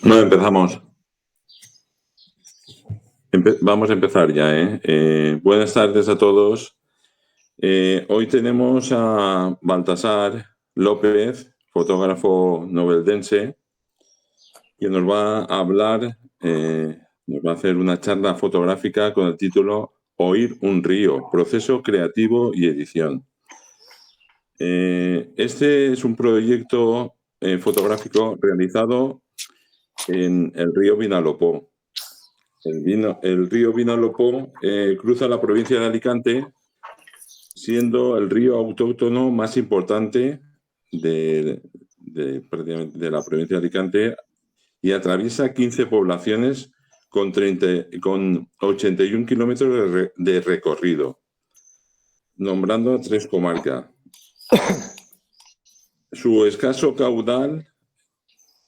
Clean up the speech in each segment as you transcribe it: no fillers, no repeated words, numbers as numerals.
No, empezamos. Vamos a empezar ya, ¿eh? Buenas tardes a todos. Hoy tenemos a Baltasar López, fotógrafo noveldense, que nos va a hablar, nos va a hacer una charla fotográfica con el título Oír un río, proceso creativo y edición. Este es un proyecto fotográfico realizado en el río Vinalopó. El río Vinalopó cruza la provincia de Alicante, siendo el río autóctono más importante prácticamente de la provincia de Alicante, y atraviesa 15 poblaciones con 81 kilómetros de recorrido, nombrando 3 comarcas. Su escaso caudal,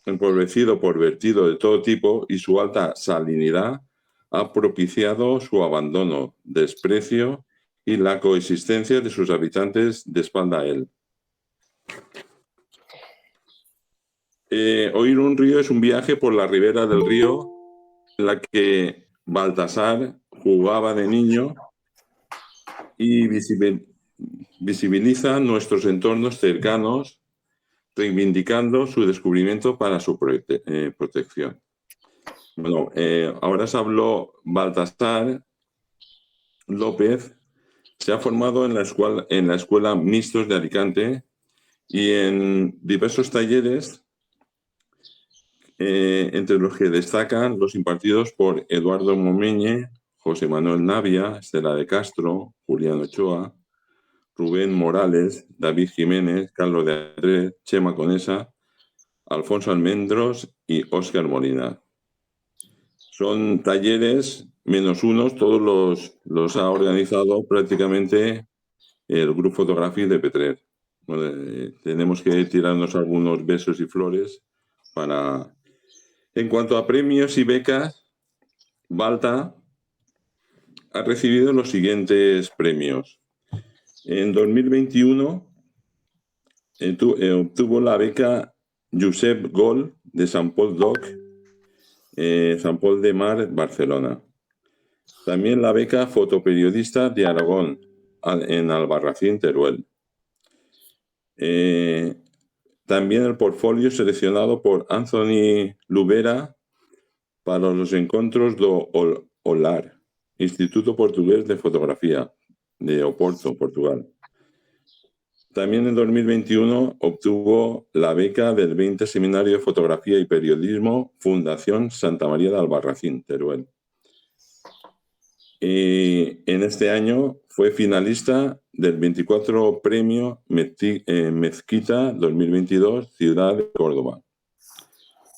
empobrecido por vertido de todo tipo, y su alta salinidad ha propiciado su abandono, desprecio y la coexistencia de sus habitantes de espalda a él. Oír un río es un viaje por la ribera del río en la que Baltasar jugaba de niño y visibiliza nuestros entornos cercanos, reivindicando su descubrimiento para su protección. Bueno, ahora se habló Baltasar López. Se ha formado en la escuela Mixtos de Alicante y en diversos talleres, entre los que destacan los impartidos por Eduardo Momeñe, José Manuel Navia, Estela de Castro, Julián Ochoa, Rubén Morales, David Jiménez, Carlos de Andrés, Chema Conesa, Alfonso Almendros y Óscar Molina. Son talleres menos unos, todos los ha organizado prácticamente el Grupo Fotográfico de Petrer. Tenemos que tirarnos algunos besos y flores para... En cuanto a premios y becas, Balta ha recibido los siguientes premios. En 2021 obtuvo la beca Josep Gol de Sant Pol d'Oc, Sant Pol de Mar, Barcelona. También la beca Fotoperiodista de Aragón en Albarracín, Teruel. También el portfolio seleccionado por Anthony Lubera para los encontros do Olar, Instituto Portugués de Fotografía de Oporto, Portugal. También en 2021 obtuvo la beca del 20 Seminario de Fotografía y Periodismo Fundación Santa María de Albarracín, Teruel. Y en este año fue finalista del 24 Premio Mezquita 2022, Ciudad de Córdoba.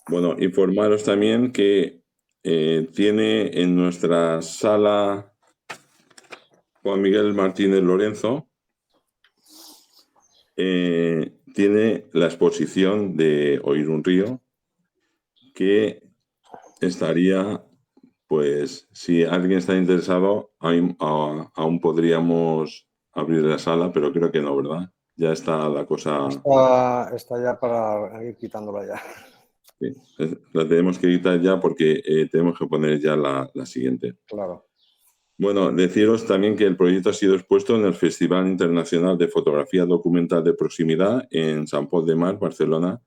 Bueno, informaros también que tiene en nuestra sala Juan Miguel Martínez Lorenzo, tiene la exposición de Oír un río, que estaría, pues, si alguien está interesado, aún podríamos abrir la sala, pero creo que no, ¿verdad? Ya está la cosa... Está ya para ir quitándola ya. Sí, la tenemos que quitar ya porque tenemos que poner ya la siguiente. Claro. Bueno, deciros también que el proyecto ha sido expuesto en el Festival Internacional de Fotografía Documental de Proximidad en Sant Pol de Mar, Barcelona.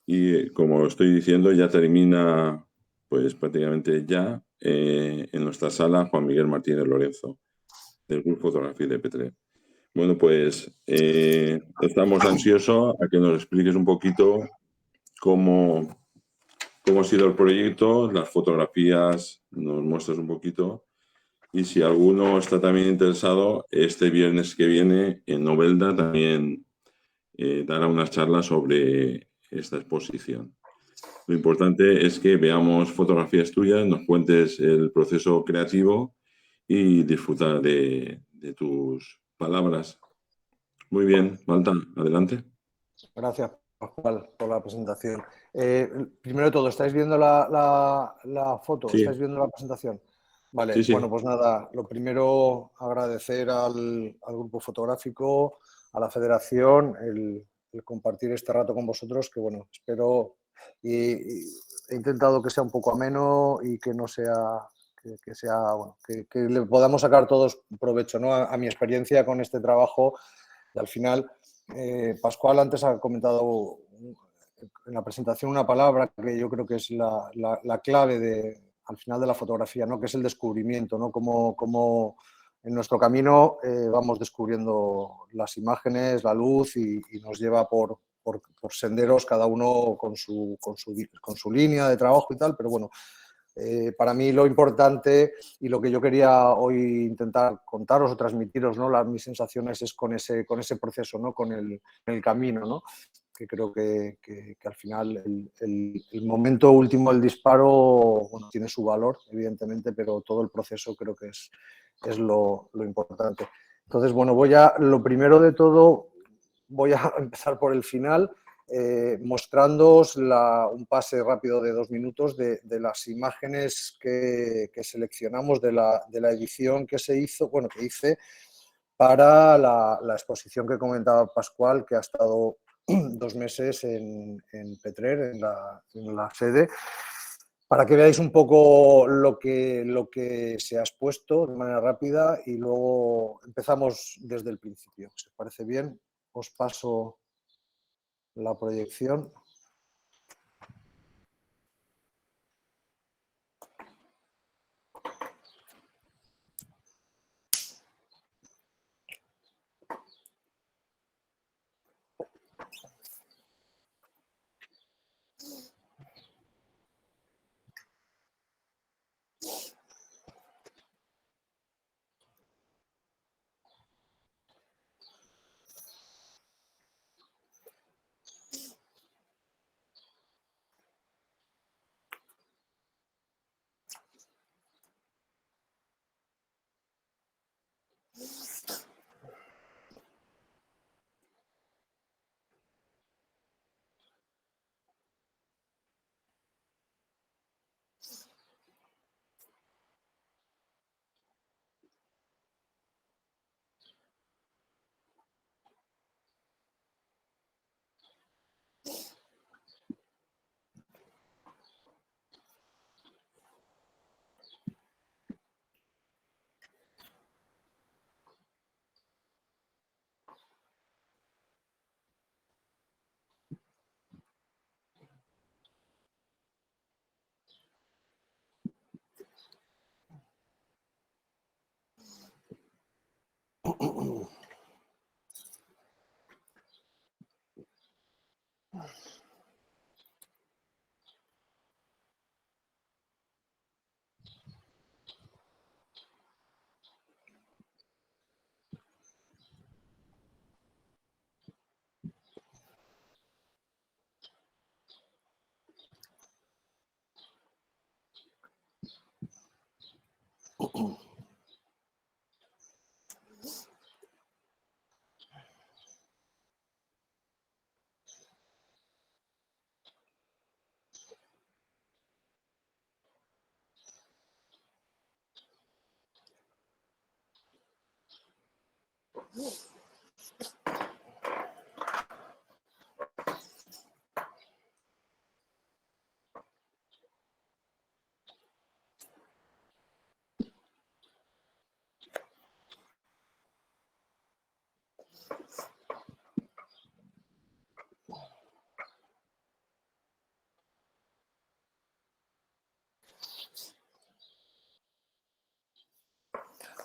Y como estoy diciendo, ya termina, pues prácticamente ya, en nuestra sala Juan Miguel Martínez Lorenzo, del Grupo Fotografía de Petrer. Bueno, pues estamos ansiosos a que nos expliques un poquito cómo ha sido el proyecto, las fotografías, nos muestras un poquito. Y si alguno está también interesado, este viernes que viene en Novelda también dará unas charlas sobre esta exposición. Lo importante es que veamos fotografías tuyas, nos cuentes el proceso creativo y disfrutar de tus palabras. Muy bien, Malta, adelante. Gracias, Pascual, por la presentación. Primero de todo, ¿estáis viendo la foto? Sí. ¿Estáis viendo la presentación? Vale, Sí, sí. Bueno, pues nada, lo primero, agradecer al grupo fotográfico, a la federación, el compartir este rato con vosotros, que bueno, espero y he intentado que sea un poco ameno y que no sea, que sea, bueno, que le podamos sacar todos provecho, ¿no? A mi experiencia con este trabajo. Y al final, Pascual antes ha comentado en la presentación una palabra que yo creo que es la clave al final de la fotografía, ¿no? Que es el descubrimiento, ¿no? Como en nuestro camino vamos descubriendo las imágenes, la luz y nos lleva por senderos, cada uno con su línea de trabajo y tal, pero bueno, para mí lo importante y lo que yo quería hoy intentar contaros o transmitiros, ¿no? Mis sensaciones es con ese proceso, ¿no? Con el camino, ¿no? Que creo que al final el momento último del disparo, bueno, tiene su valor, evidentemente, pero todo el proceso creo que es lo importante. Entonces, bueno, lo primero de todo, voy a empezar por el final, mostrándoos un pase rápido de 2 minutos de las imágenes que seleccionamos de la edición que se hizo, bueno, que hice para la exposición que comentaba Pascual, que ha estado 2 meses en Petrer, en la sede, para que veáis un poco lo que se ha expuesto de manera rápida y luego empezamos desde el principio. Si os parece bien, os paso la proyección.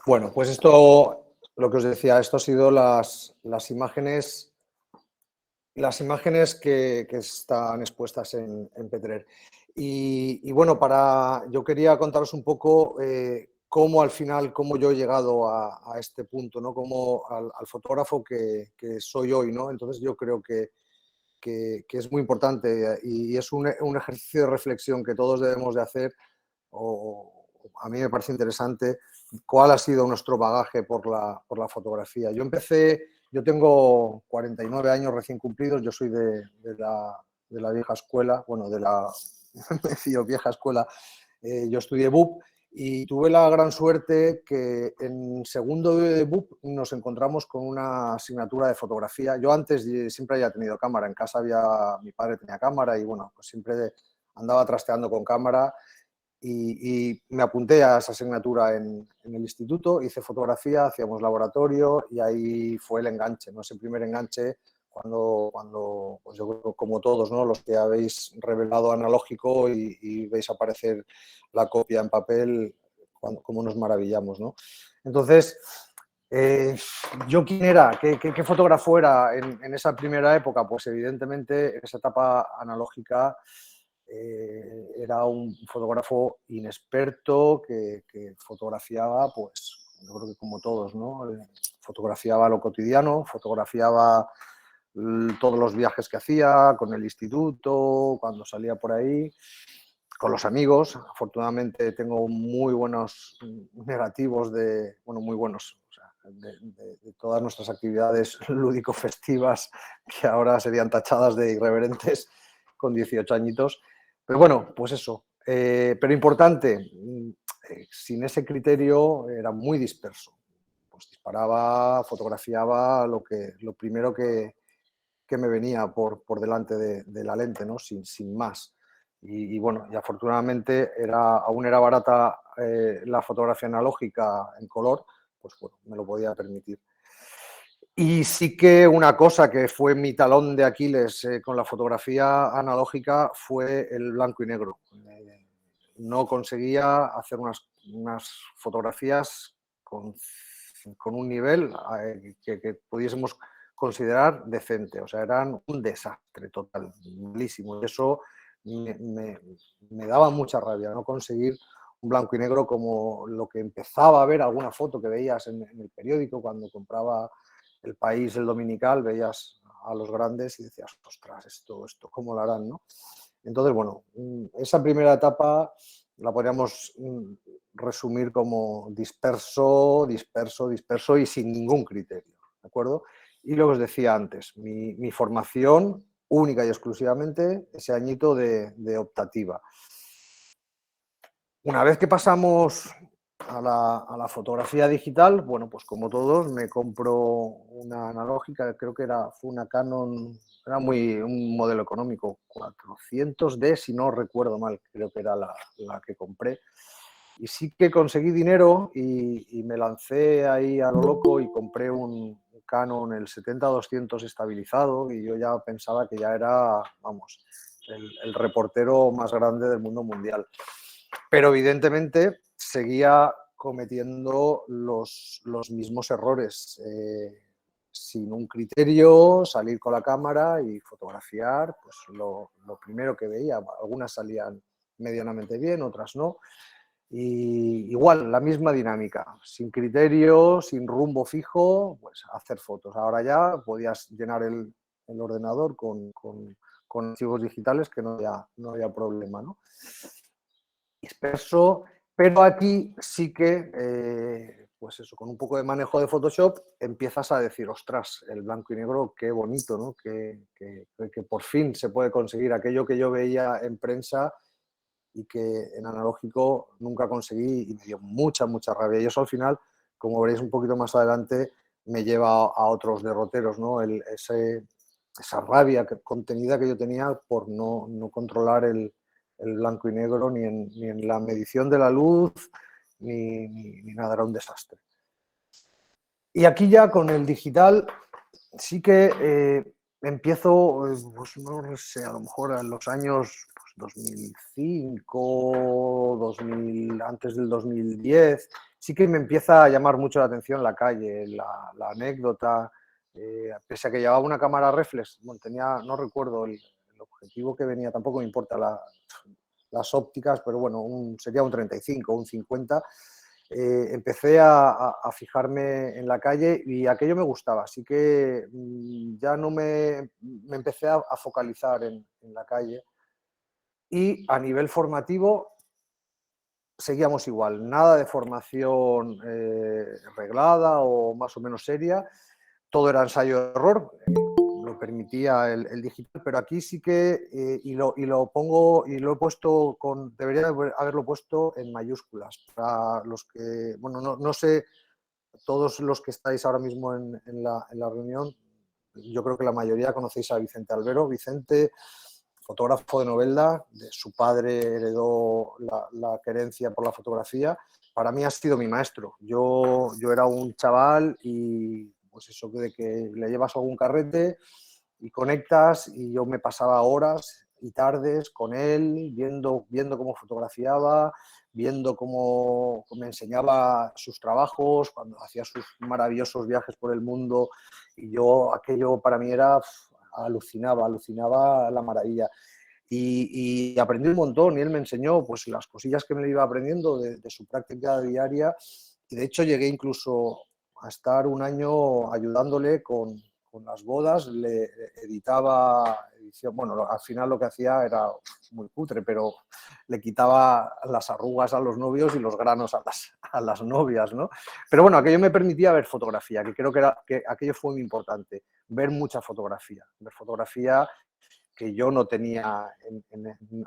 Bueno, pues esto, lo que os decía, esto ha sido las imágenes que están expuestas en Petrer. Y bueno, yo quería contaros un poco cómo al final, cómo yo he llegado a este punto, ¿no? Como al fotógrafo que soy hoy, ¿no? Entonces yo creo que es muy importante y es un ejercicio de reflexión que todos debemos de hacer, o a mí me parece interesante, cuál ha sido nuestro bagaje por la fotografía. Yo tengo 49 años recién cumplidos, yo soy de la vieja escuela, bueno, me decía vieja escuela, yo estudié BUP Y tuve la gran suerte que en segundo de BUP nos encontramos con una asignatura de fotografía. Yo antes siempre había tenido cámara, en casa mi padre tenía cámara y bueno, pues siempre andaba trasteando con cámara y me apunté a esa asignatura en el instituto, hice fotografía, hacíamos laboratorio y ahí fue el enganche, ¿no? Ese primer enganche cuando pues yo creo como todos, ¿no? Los que habéis revelado analógico y veis aparecer la copia en papel, cómo nos maravillamos, ¿no? Entonces, ¿yo quién era? ¿Qué fotógrafo era en esa primera época? Pues evidentemente en esa etapa analógica era un fotógrafo inexperto que fotografiaba, pues yo creo que como todos, ¿no? Fotografiaba lo cotidiano, fotografiaba todos los viajes que hacía con el instituto, cuando salía por ahí, con los amigos. Afortunadamente tengo muy buenos negativos muy buenos, o sea, de todas nuestras actividades lúdico-festivas que ahora serían tachadas de irreverentes con 18 añitos. Pero bueno, pues eso. Pero importante, sin ese criterio era muy disperso. Pues disparaba, fotografiaba lo primero que me venía por delante de la lente, ¿no? Sin más. Y bueno, y afortunadamente aún era barata la fotografía analógica en color, pues bueno, me lo podía permitir. Y sí que una cosa que fue mi talón de Aquiles con la fotografía analógica fue el blanco y negro. No conseguía hacer unas fotografías con un nivel que pudiésemos considerar decente. O sea, eran un desastre total, malísimo. Y eso me daba mucha rabia, no conseguir un blanco y negro como lo que empezaba a ver, alguna foto que veías en el periódico cuando compraba El País, El Dominical, veías a los grandes y decías, ostras, esto ¿cómo lo harán, no? Entonces, bueno, esa primera etapa la podríamos resumir como disperso y sin ningún criterio, ¿de acuerdo? Y lo que os decía antes, mi formación única y exclusivamente ese añito de optativa. Una vez que pasamos a la fotografía digital, bueno, pues como todos, me compro una analógica, creo que fue una Canon, era un modelo económico, 400D, si no recuerdo mal, creo que era la que compré. Y sí que conseguí dinero y me lancé ahí a lo loco y compré un Canon, el 70-200 estabilizado, y yo ya pensaba que ya era, vamos, el reportero más grande del mundo mundial. Pero evidentemente seguía cometiendo los mismos errores, sin un criterio, salir con la cámara y fotografiar, pues lo primero que veía. Algunas salían medianamente bien, otras no. Y igual, la misma dinámica, sin criterio, sin rumbo fijo, pues hacer fotos. Ahora ya podías llenar el ordenador con archivos digitales que no había problema, ¿no? Disperso, pero aquí sí que, pues eso, con un poco de manejo de Photoshop empiezas a decir, ostras, el blanco y negro, qué bonito, ¿no? Que por fin se puede conseguir aquello que yo veía en prensa y que en analógico nunca conseguí y me dio mucha rabia. Y eso al final, como veréis un poquito más adelante, me lleva a otros derroteros, ¿no? Esa rabia contenida que yo tenía por no controlar el blanco y negro ni en la medición de la luz ni nada, era un desastre. Y aquí ya con el digital sí que empiezo, pues no sé, a lo mejor en los años 2005, 2000, antes del 2010, sí que me empieza a llamar mucho la atención la calle, la anécdota, pese a que llevaba una cámara reflex, bueno, no recuerdo el objetivo que venía, tampoco me importa las ópticas, pero bueno, sería un 35, un 50. Empecé a fijarme en la calle y aquello me gustaba, así que ya no me empecé a focalizar en la calle. Y a nivel formativo seguíamos igual, nada de formación reglada o más o menos seria, todo era ensayo-error. Lo lo permitía el digital, pero aquí sí que, y lo pongo, y lo he puesto debería haberlo puesto en mayúsculas, para los que, bueno, no sé, todos los que estáis ahora mismo en la reunión, yo creo que la mayoría conocéis a Vicente Albero. Vicente, fotógrafo de Novelda, de su padre heredó la querencia por la fotografía. Para mí ha sido mi maestro. Yo era un chaval y pues eso de que le llevas algún carrete y conectas, y yo me pasaba horas y tardes con él viendo cómo fotografiaba, viendo cómo me enseñaba sus trabajos, cuando hacía sus maravillosos viajes por el mundo, y yo aquello para mí era, alucinaba la maravilla. Y aprendí un montón, y él me enseñó pues las cosillas que me iba aprendiendo de su práctica diaria, y de hecho llegué incluso a estar un año ayudándole con las bodas. Le editaba, bueno, al final lo que hacía era muy cutre, pero le quitaba las arrugas a los novios y los granos a las novias, ¿no? Pero bueno, aquello me permitía ver fotografía, que creo que aquello fue muy importante, ver mucha fotografía, que yo no tenía,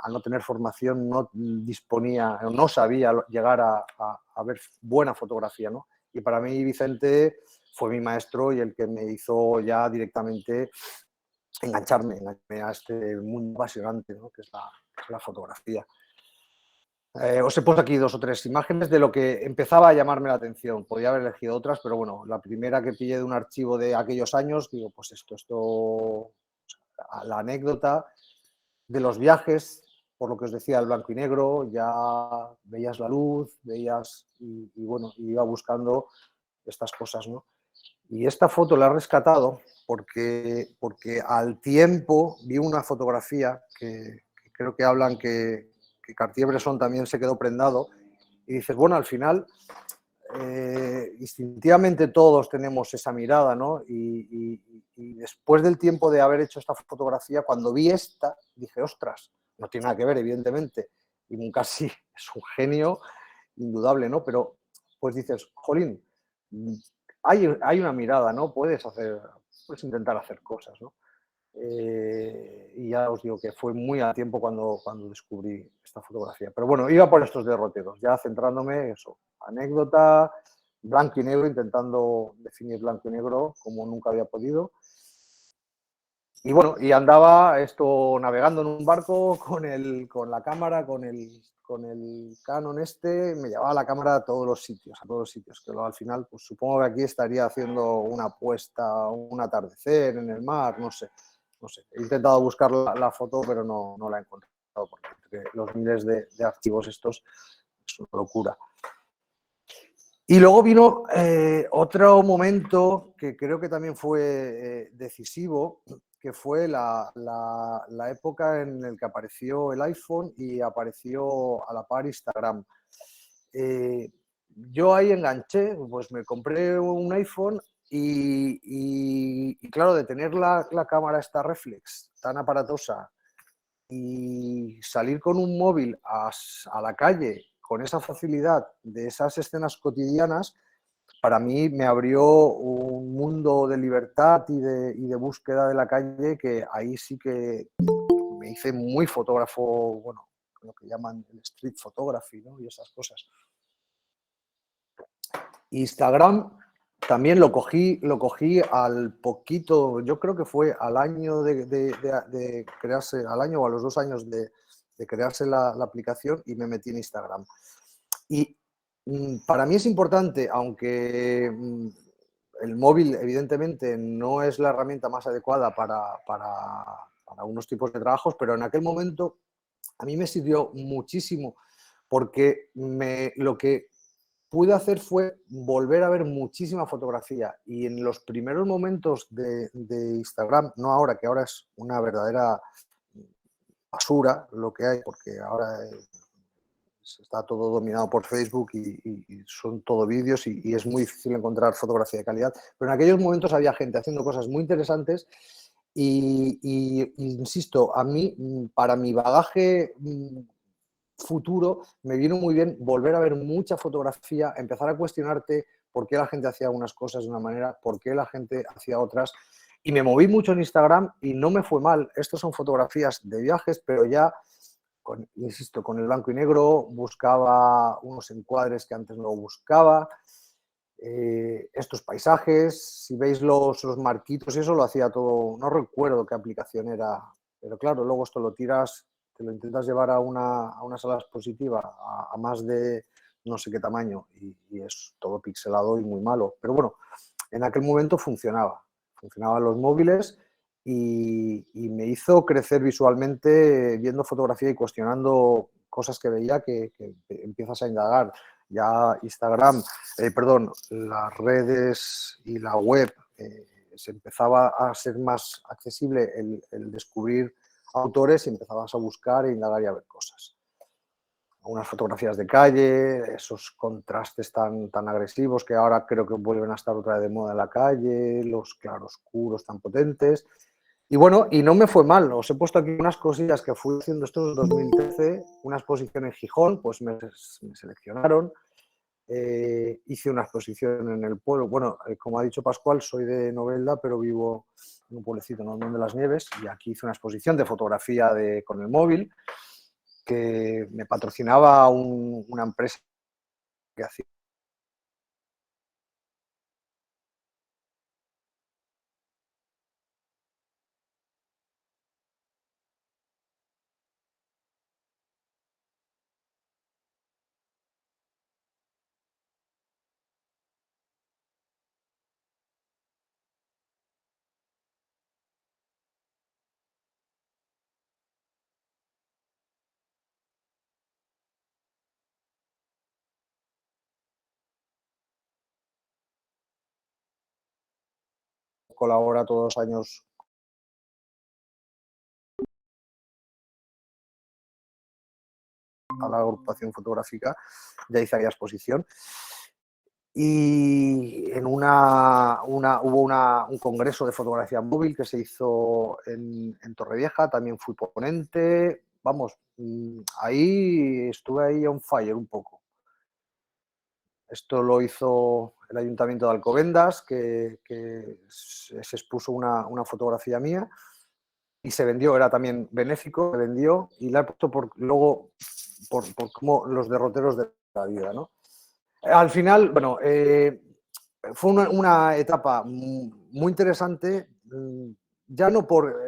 al no tener formación, no disponía, no sabía llegar a ver buena fotografía, ¿no? Y para mí Vicente fue mi maestro y el que me hizo ya directamente engancharme a este mundo apasionante, ¿no? Que es la fotografía. Os he puesto aquí 2 o 3 imágenes de lo que empezaba a llamarme la atención. Podía haber elegido otras, pero bueno, la primera que pillé de un archivo de aquellos años, digo, pues esto, la anécdota de los viajes, por lo que os decía, el blanco y negro, ya veías la luz, veías, y bueno, iba buscando estas cosas, ¿no? Y esta foto la he rescatado porque al tiempo vi una fotografía que creo que hablan que Cartier-Bresson también se quedó prendado, y dices, bueno, al final instintivamente todos tenemos esa mirada, ¿no? Y después del tiempo de haber hecho esta fotografía, cuando vi esta, dije, ostras, no tiene nada que ver, evidentemente, y nunca sí, es un genio indudable, ¿no? Pero pues dices, jolín, hay una mirada, ¿no? Puedes intentar hacer cosas, ¿no? Y ya os digo que fue muy a tiempo cuando descubrí esta fotografía. Pero bueno, iba por estos derroteros, ya centrándome eso, anécdota, blanco y negro, intentando definir blanco y negro como nunca había podido. Y bueno, y andaba esto navegando en un barco con la cámara, con el Canon me llevaba la cámara a todos los sitios, que luego al final, pues supongo que aquí estaría haciendo una puesta, un atardecer en el mar, no sé. He intentado buscar la foto, pero no la he encontrado, porque los miles de archivos estos es una locura. Y luego vino otro momento que creo que también fue decisivo, que fue la época en la que apareció el iPhone y apareció a la par Instagram. Yo ahí enganché, pues me compré un iPhone y claro, de tener la cámara esta reflex tan aparatosa y salir con un móvil a la calle con esa facilidad de esas escenas cotidianas, para mí me abrió un mundo de libertad y de búsqueda de la calle, que ahí sí que me hice muy fotógrafo, bueno, lo que llaman el street photography, ¿no? Y esas cosas. Instagram también lo cogí al poquito, yo creo que fue al año de crearse, al año o a los 2 años de crearse la aplicación, y me metí en Instagram. Y para mí es importante, aunque el móvil evidentemente no es la herramienta más adecuada para unos tipos de trabajos, pero en aquel momento a mí me sirvió muchísimo, porque lo que pude hacer fue volver a ver muchísima fotografía, y en los primeros momentos de Instagram, no ahora, que ahora es una verdadera basura lo que hay, porque ahora está todo dominado por Facebook y son todo vídeos, y es muy difícil encontrar fotografía de calidad, pero en aquellos momentos había gente haciendo cosas muy interesantes y insisto, a mí, para mi bagaje futuro, me vino muy bien volver a ver mucha fotografía, empezar a cuestionarte por qué la gente hacía unas cosas de una manera, por qué la gente hacía otras, Y me moví mucho en Instagram y no me fue mal. Estas son fotografías de viajes, pero ya, insisto, con el blanco y negro, buscaba unos encuadres que antes no buscaba. Estos paisajes, si veis los marquitos, eso lo hacía todo, no recuerdo qué aplicación era, pero claro, luego esto lo tiras, te lo intentas llevar a una sala expositiva a más de no sé qué tamaño y es todo pixelado y muy malo. Pero bueno, en aquel momento funcionaban los móviles y me hizo crecer visualmente viendo fotografía y cuestionando cosas que veía que empiezas a indagar. Ya Instagram, las redes y la web se empezaba a ser más accesible el descubrir autores y empezabas a buscar e indagar y a ver cosas. Unas fotografías de calle, esos contrastes tan agresivos que ahora creo que vuelven a estar otra vez de moda en la calle, los claroscuros tan potentes. Y bueno, y no me fue mal, os he puesto aquí unas cosillas que fui haciendo, esto es 2013, una exposición en Gijón, pues me seleccionaron, hice una exposición en el pueblo, bueno, como ha dicho Pascual, soy de Novelda, pero vivo en un pueblecito, en Almendro de las Nieves, y aquí hice una exposición de fotografía con el móvil, que me patrocinaba una empresa que hacía colabora todos los años a la agrupación fotográfica, ya hice aquella exposición. Y en hubo un congreso de fotografía móvil que se hizo en Torrevieja, también fui ponente, vamos, ahí estuve ahí on fire un poco. Esto lo hizo el Ayuntamiento de Alcobendas, que se expuso una fotografía mía y se vendió, era también benéfico, se vendió y la he puesto luego por como los derroteros de la vida, ¿no? Al final, bueno, fue una etapa muy interesante, ya no por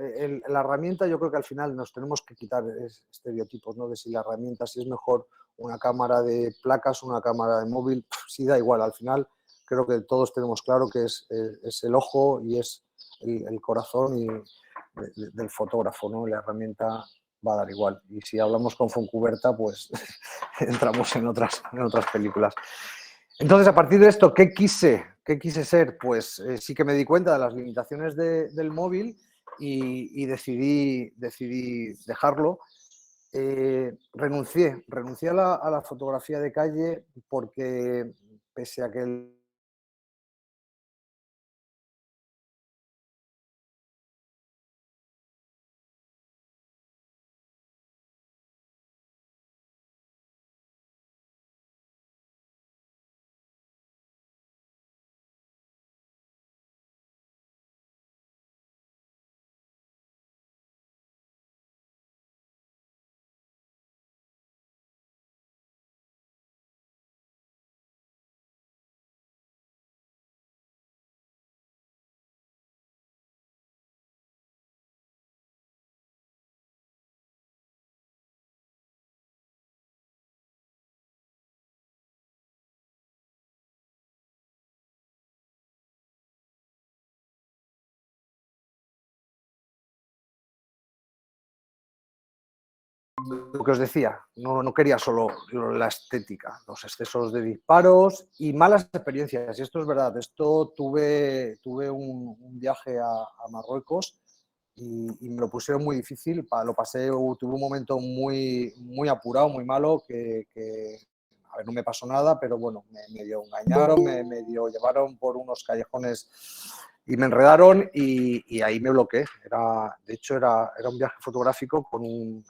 la herramienta, yo creo que al final nos tenemos que quitar estereotipos, ¿no? De si la herramienta, si es mejor una cámara de placas, una cámara de móvil, sí da igual, al final creo que todos tenemos claro que es el ojo y es el corazón del fotógrafo, ¿no? La herramienta va a dar igual. Y si hablamos con Fontcuberta, pues entramos en otras películas. Entonces, a partir de esto, ¿qué quise ser? Pues sí que me di cuenta de las limitaciones del móvil y decidí dejarlo. Renuncié a la fotografía de calle porque, pese a que lo que os decía, no quería solo la estética, los excesos de disparos y malas experiencias. Y esto es verdad. Esto tuve un viaje a Marruecos y me lo pusieron muy difícil. Lo pasé, tuve un momento muy apurado, muy malo, a ver, no me pasó nada, pero bueno, me medio engañaron, me medio llevaron por unos callejones y me enredaron y ahí me bloqueé. De hecho, era un viaje fotográfico con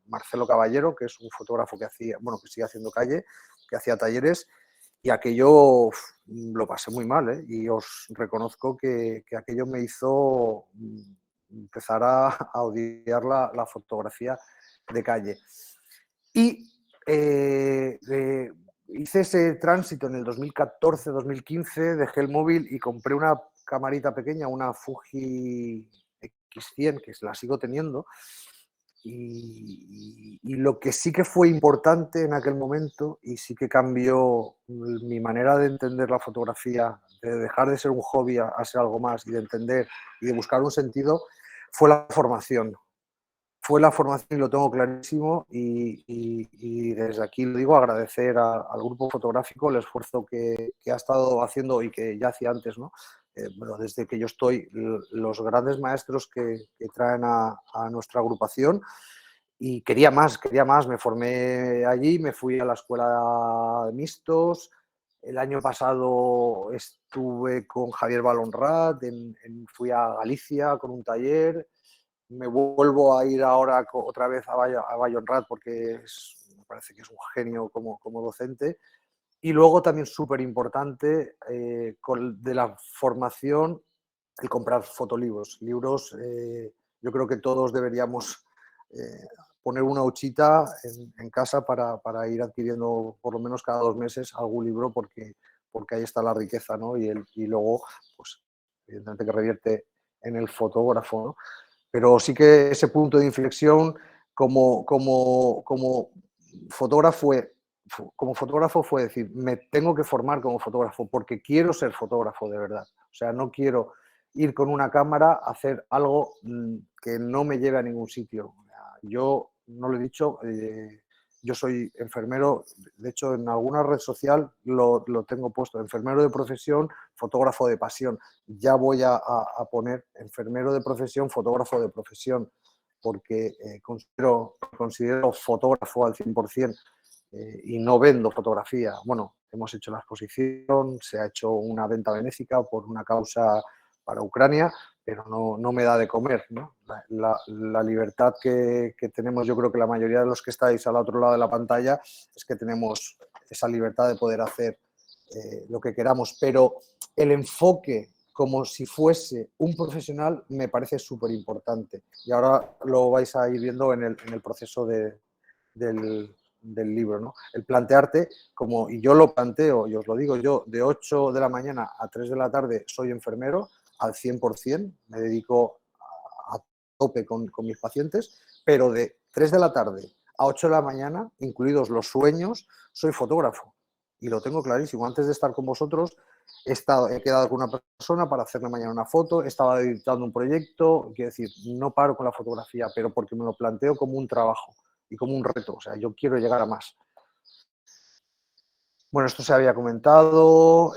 Marcelo Caballero, que es un fotógrafo que sigue haciendo calle, que hacía talleres, Y aquello lo pasé muy mal, ¿eh? Y os reconozco que aquello me hizo empezar a odiar la fotografía de calle. Y hice ese tránsito en el 2014-2015, dejé el móvil y compré una camarita pequeña, una Fuji X100, que la sigo teniendo. Y lo que sí que fue importante en aquel momento y sí que cambió mi manera de entender la fotografía, de dejar de ser un hobby a ser algo más y de entender y de buscar un sentido, fue la formación. Fue la formación y lo tengo clarísimo y desde aquí lo digo, agradecer al grupo fotográfico el esfuerzo que ha estado haciendo y que ya hacía antes, ¿no? Bueno, desde que yo estoy, los grandes maestros que traen a nuestra agrupación y quería más, me formé allí, me fui a la escuela de mixtos, el año pasado estuve con Javier Balonrat, fui a Galicia con un taller, me vuelvo a ir ahora otra vez a Balonrat porque me parece que es un genio como docente. Y luego también súper importante de la formación, el comprar fotolibros. Libros, yo creo que todos deberíamos poner una huchita en casa para ir adquiriendo por lo menos cada 2 meses algún libro porque ahí está la riqueza, ¿no? Y luego, pues, evidentemente que revierte en el fotógrafo, ¿no? Pero sí que ese punto de inflexión como fotógrafo fue decir, me tengo que formar como fotógrafo porque quiero ser fotógrafo de verdad. O sea, no quiero ir con una cámara a hacer algo que no me lleve a ningún sitio. Yo, no lo he dicho, yo soy enfermero, de hecho en alguna red social lo tengo puesto, enfermero de profesión, fotógrafo de pasión. Ya voy a poner enfermero de profesión, fotógrafo de profesión, porque considero fotógrafo al 100%. Y no vendo fotografía. Bueno, hemos hecho la exposición, se ha hecho una venta benéfica por una causa para Ucrania, pero no me da de comer, ¿no? La libertad que tenemos, yo creo que la mayoría de los que estáis al otro lado de la pantalla, es que tenemos esa libertad de poder hacer lo que queramos, pero el enfoque como si fuese un profesional me parece súper importante. Y ahora lo vais a ir viendo en el proceso del libro, ¿no? El plantearte, y yo lo planteo, y os lo digo yo, de 8 de la mañana a 3 de la tarde soy enfermero al 100%, me dedico a tope con mis pacientes, pero de 3 de la tarde a 8 de la mañana, incluidos los sueños, soy fotógrafo. Y lo tengo clarísimo. Antes de estar con vosotros, he quedado con una persona para hacerle mañana una foto, estaba editando un proyecto, quiero decir, no paro con la fotografía, pero porque me lo planteo como un trabajo y como un reto, o sea, yo quiero llegar a más. Bueno, esto se había comentado.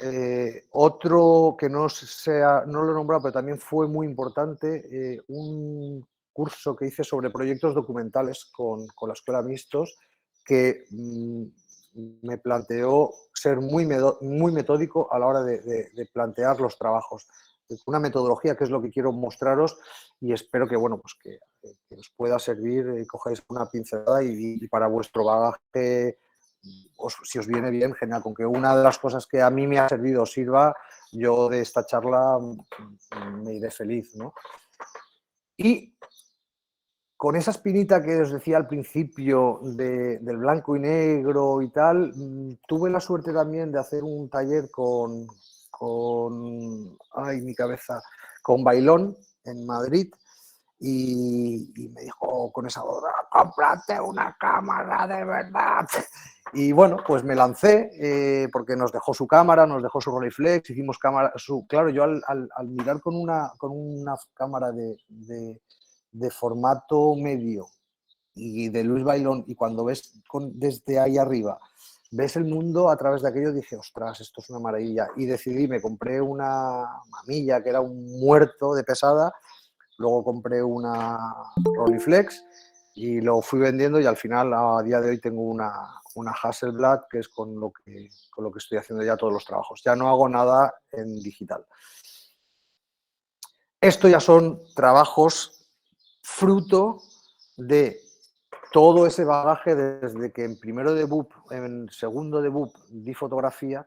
Otro que no lo he nombrado, pero también fue muy importante, un curso que hice sobre proyectos documentales con la Escuela Mixtos, que me planteó ser muy metódico a la hora de plantear los trabajos. Una metodología que es lo que quiero mostraros y espero que, bueno, pues que os pueda servir, cogáis una pincelada y para vuestro bagaje, si os viene bien, genial. Con que una de las cosas que a mí me ha servido os sirva, yo de esta charla me iré feliz, ¿no? Y con esa espinita que os decía al principio del blanco y negro y tal, tuve la suerte también de hacer un taller con mi cabeza, con Bailón en Madrid, y me dijo con esa voz, cómprate una cámara de verdad. Y bueno, pues me lancé, porque nos dejó su cámara, nos dejó su Rolleiflex, hicimos cámara, claro, yo al mirar con una cámara de formato medio y de Luis Bailón, y cuando ves desde ahí arriba, ves el mundo a través de aquello, dije, ostras, esto es una maravilla. Y decidí, me compré una mamilla que era un muerto de pesada, luego compré una Rolleiflex y lo fui vendiendo y al final, a día de hoy, tengo una Hasselblad, que es con lo que estoy haciendo ya todos los trabajos. Ya no hago nada en digital. Esto ya son trabajos fruto de todo ese bagaje desde que en primero de BUP, en segundo de BUP di fotografía,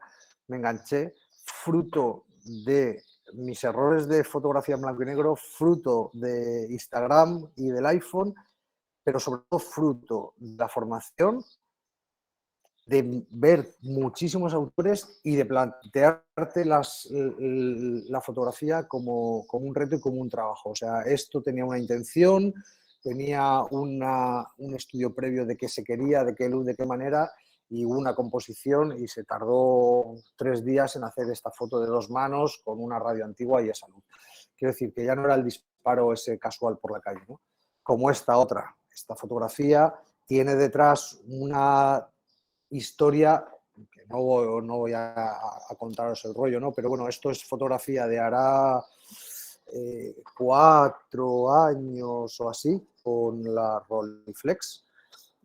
me enganché, fruto de mis errores de fotografía en blanco y negro, fruto de Instagram y del iPhone, pero sobre todo fruto de la formación, de ver muchísimos autores y de plantearte la fotografía como un reto y como un trabajo. O sea, esto tenía una intención, tenía un estudio previo de qué se quería, de qué luz, de qué manera, y una composición, y se tardó 3 días en hacer esta foto de 2 manos con una radio antigua y esa luz. Quiero decir que ya no era el disparo ese casual por la calle, ¿no? Como esta otra. Esta fotografía tiene detrás una historia, que no voy a contaros el rollo, ¿no? Pero bueno, esto es fotografía de hará 4 años o así, con la Rolleiflex,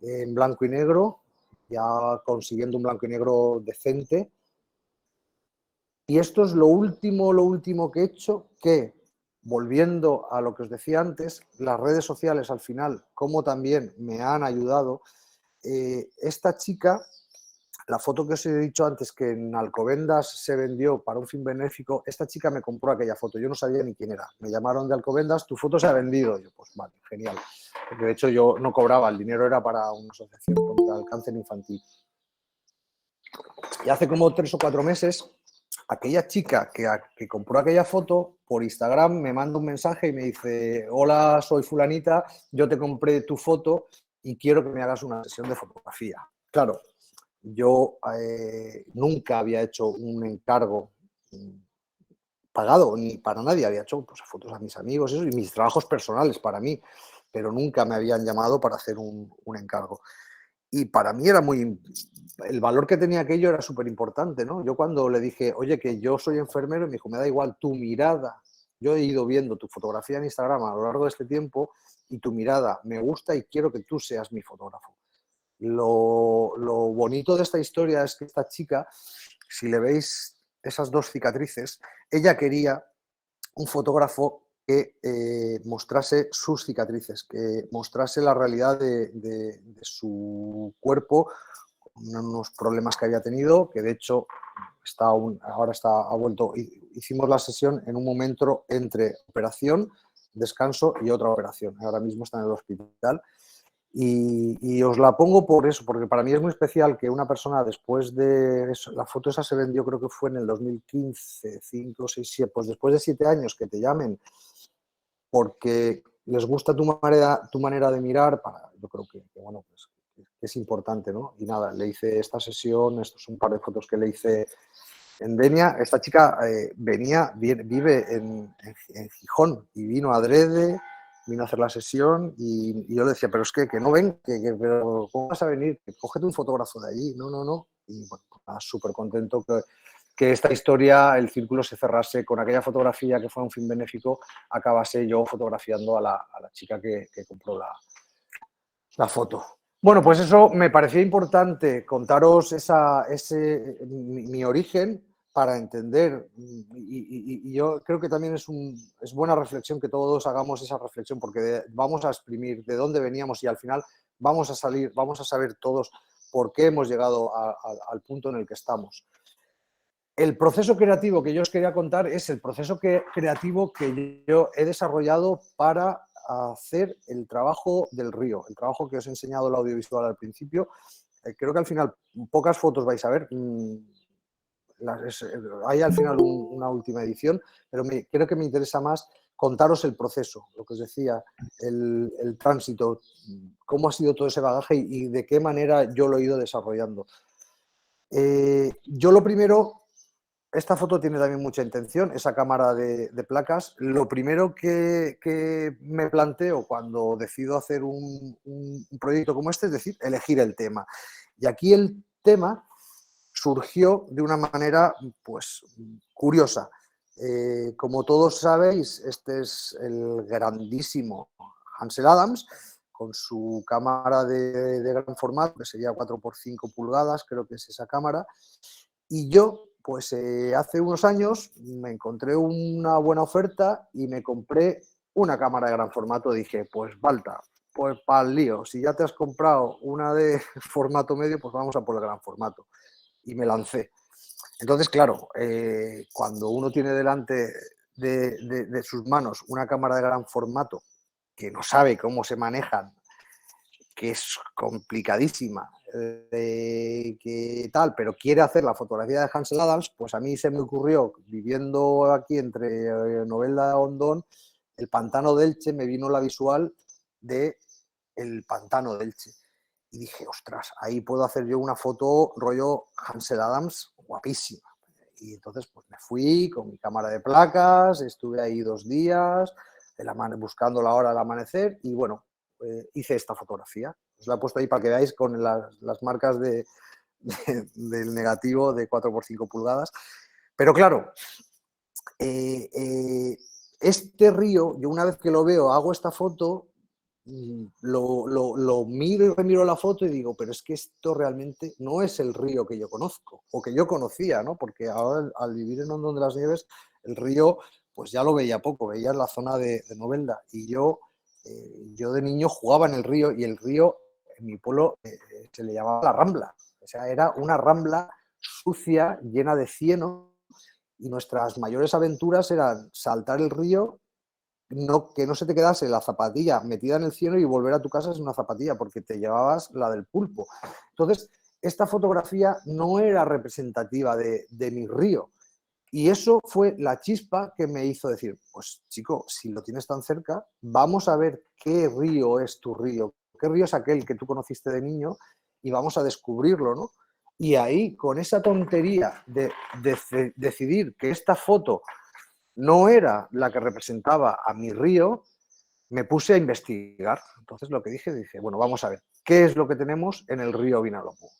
en blanco y negro, ya consiguiendo un blanco y negro decente. Y esto es lo último que he hecho, que, volviendo a lo que os decía antes, las redes sociales al final, como también me han ayudado, esta chica, la foto que os he dicho antes, que en Alcobendas se vendió para un fin benéfico, esta chica me compró aquella foto, yo no sabía ni quién era. Me llamaron de Alcobendas, tu foto se ha vendido. Yo, pues vale, genial. Porque de hecho yo no cobraba, el dinero era para una asociación contra el cáncer infantil. Y hace como 3 o 4 meses, aquella chica que compró aquella foto, por Instagram me manda un mensaje y me dice: hola, soy fulanita, yo te compré tu foto y quiero que me hagas una sesión de fotografía. Claro, yo nunca había hecho un encargo pagado, ni para nadie. Había hecho pues, fotos a mis amigos eso, y mis trabajos personales para mí, pero nunca me habían llamado para hacer un encargo. Y para mí era muy... El valor que tenía aquello era súper importante, ¿no? Yo cuando le dije, oye, que yo soy enfermero, me dijo, me da igual tu mirada. Yo he ido viendo tu fotografía en Instagram a lo largo de este tiempo y tu mirada me gusta y quiero que tú seas mi fotógrafo. Lo bonito de esta historia es que esta chica, si le veis esas 2 cicatrices, ella quería un fotógrafo que mostrase sus cicatrices, que mostrase la realidad de su cuerpo, unos problemas que había tenido, que de hecho ha vuelto. Hicimos la sesión en un momento entre operación, descanso y otra operación. Ahora mismo está en el hospital. Y os la pongo por eso, porque para mí es muy especial que una persona después de eso, la foto esa se vendió, creo que fue en el 2015, 5, 6, 7, pues después de 7 años que te llamen porque les gusta tu manera de mirar, yo creo que bueno, pues, que es importante, ¿no? Y nada, le hice esta sesión, estos son un par de fotos que le hice en Denia. Esta chica vive en Gijón y vino adrede, vino a hacer la sesión y yo le decía, pero es que no ven, pero ¿cómo vas a venir? Cógete un fotógrafo de allí. No. Y bueno, súper contento que esta historia, el círculo se cerrase con aquella fotografía que fue un fin benéfico, acabase yo fotografiando a la chica que compró la foto. Bueno, pues eso me parecía importante contaros mi origen para entender, y yo creo que también es buena reflexión que todos hagamos esa reflexión, porque vamos a exprimir de dónde veníamos y al final vamos a saber todos por qué hemos llegado al punto en el que estamos. El proceso creativo que yo os quería contar es el proceso creativo que yo he desarrollado para hacer el trabajo del río, el trabajo que os he enseñado el audiovisual al principio. Creo que al final pocas fotos vais a ver. Hay al final una última edición, pero creo que me interesa más contaros el proceso, lo que os decía, el tránsito, cómo ha sido todo ese bagaje y de qué manera yo lo he ido desarrollando. Yo lo primero... Esta foto tiene también mucha intención, esa cámara de placas. Lo primero que me planteo cuando decido hacer un proyecto como este es decir, elegir el tema. Y aquí el tema surgió de una manera pues curiosa. Como todos sabéis, este es el grandísimo Ansel Adams con su cámara de gran formato, que sería 4x5 pulgadas, creo que es esa cámara. Y yo, pues hace unos años me encontré una buena oferta y me compré una cámara de gran formato. Dije, pues Balta, pues para el lío, si ya te has comprado una de formato medio, pues vamos a por el gran formato. Y me lancé. Entonces, claro, cuando uno tiene delante de sus manos una cámara de gran formato que no sabe cómo se manejan, que es complicadísima, que tal, pero quiere hacer la fotografía de Ansel Adams, pues a mí se me ocurrió, viviendo aquí entre Novelda y Ondón, el pantano de Elche, me vino la visual de el pantano de Elche. Y dije, ostras, ahí puedo hacer yo una foto rollo Ansel Adams guapísima. Y entonces pues me fui con mi cámara de placas, estuve ahí 2 días, buscando la hora del amanecer y bueno, hice esta fotografía. Os la he puesto ahí para que veáis con las marcas del negativo de 4x5 pulgadas. Pero claro, este río, yo una vez que lo veo, hago esta foto, lo miro y remiro la foto y digo, pero es que esto realmente no es el río que yo conozco o que yo conocía, ¿no? Porque ahora al vivir en Ondón de las Nieves, el río, pues ya lo veía poco, veía la zona de Novelda y yo de niño jugaba en el río y el río en mi pueblo se le llamaba la Rambla, o sea, era una rambla sucia, llena de cieno y nuestras mayores aventuras eran saltar el río, que no se te quedase la zapatilla metida en el cielo y volver a tu casa sin una zapatilla, porque te llevabas la del pulpo. Entonces, esta fotografía no era representativa de mi río. Y eso fue la chispa que me hizo decir, pues chico, si lo tienes tan cerca, vamos a ver qué río es tu río, qué río es aquel que tú conociste de niño y vamos a descubrirlo, ¿no? Y ahí, con esa tontería de decidir que esta foto no era la que representaba a mi río, me puse a investigar. Entonces lo que dije, bueno, vamos a ver, ¿qué es lo que tenemos en el río Vinalopó?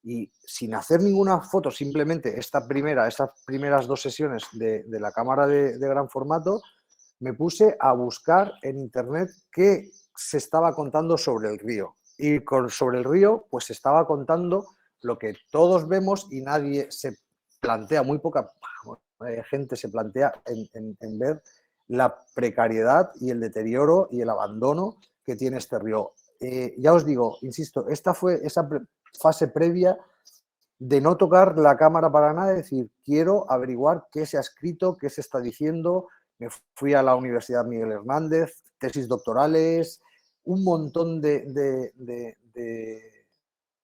Y sin hacer ninguna foto, simplemente estas primeras 2 sesiones de la cámara de gran formato, me puse a buscar en internet qué se estaba contando sobre el río. Y sobre el río, pues se estaba contando lo que todos vemos y nadie se plantea, muy poca gente se plantea en ver la precariedad y el deterioro y el abandono que tiene este río. Ya os digo, insisto, esta fue esa fase previa de no tocar la cámara para nada, es decir, quiero averiguar qué se ha escrito, qué se está diciendo. Me fui a la Universidad Miguel Hernández, tesis doctorales, un montón de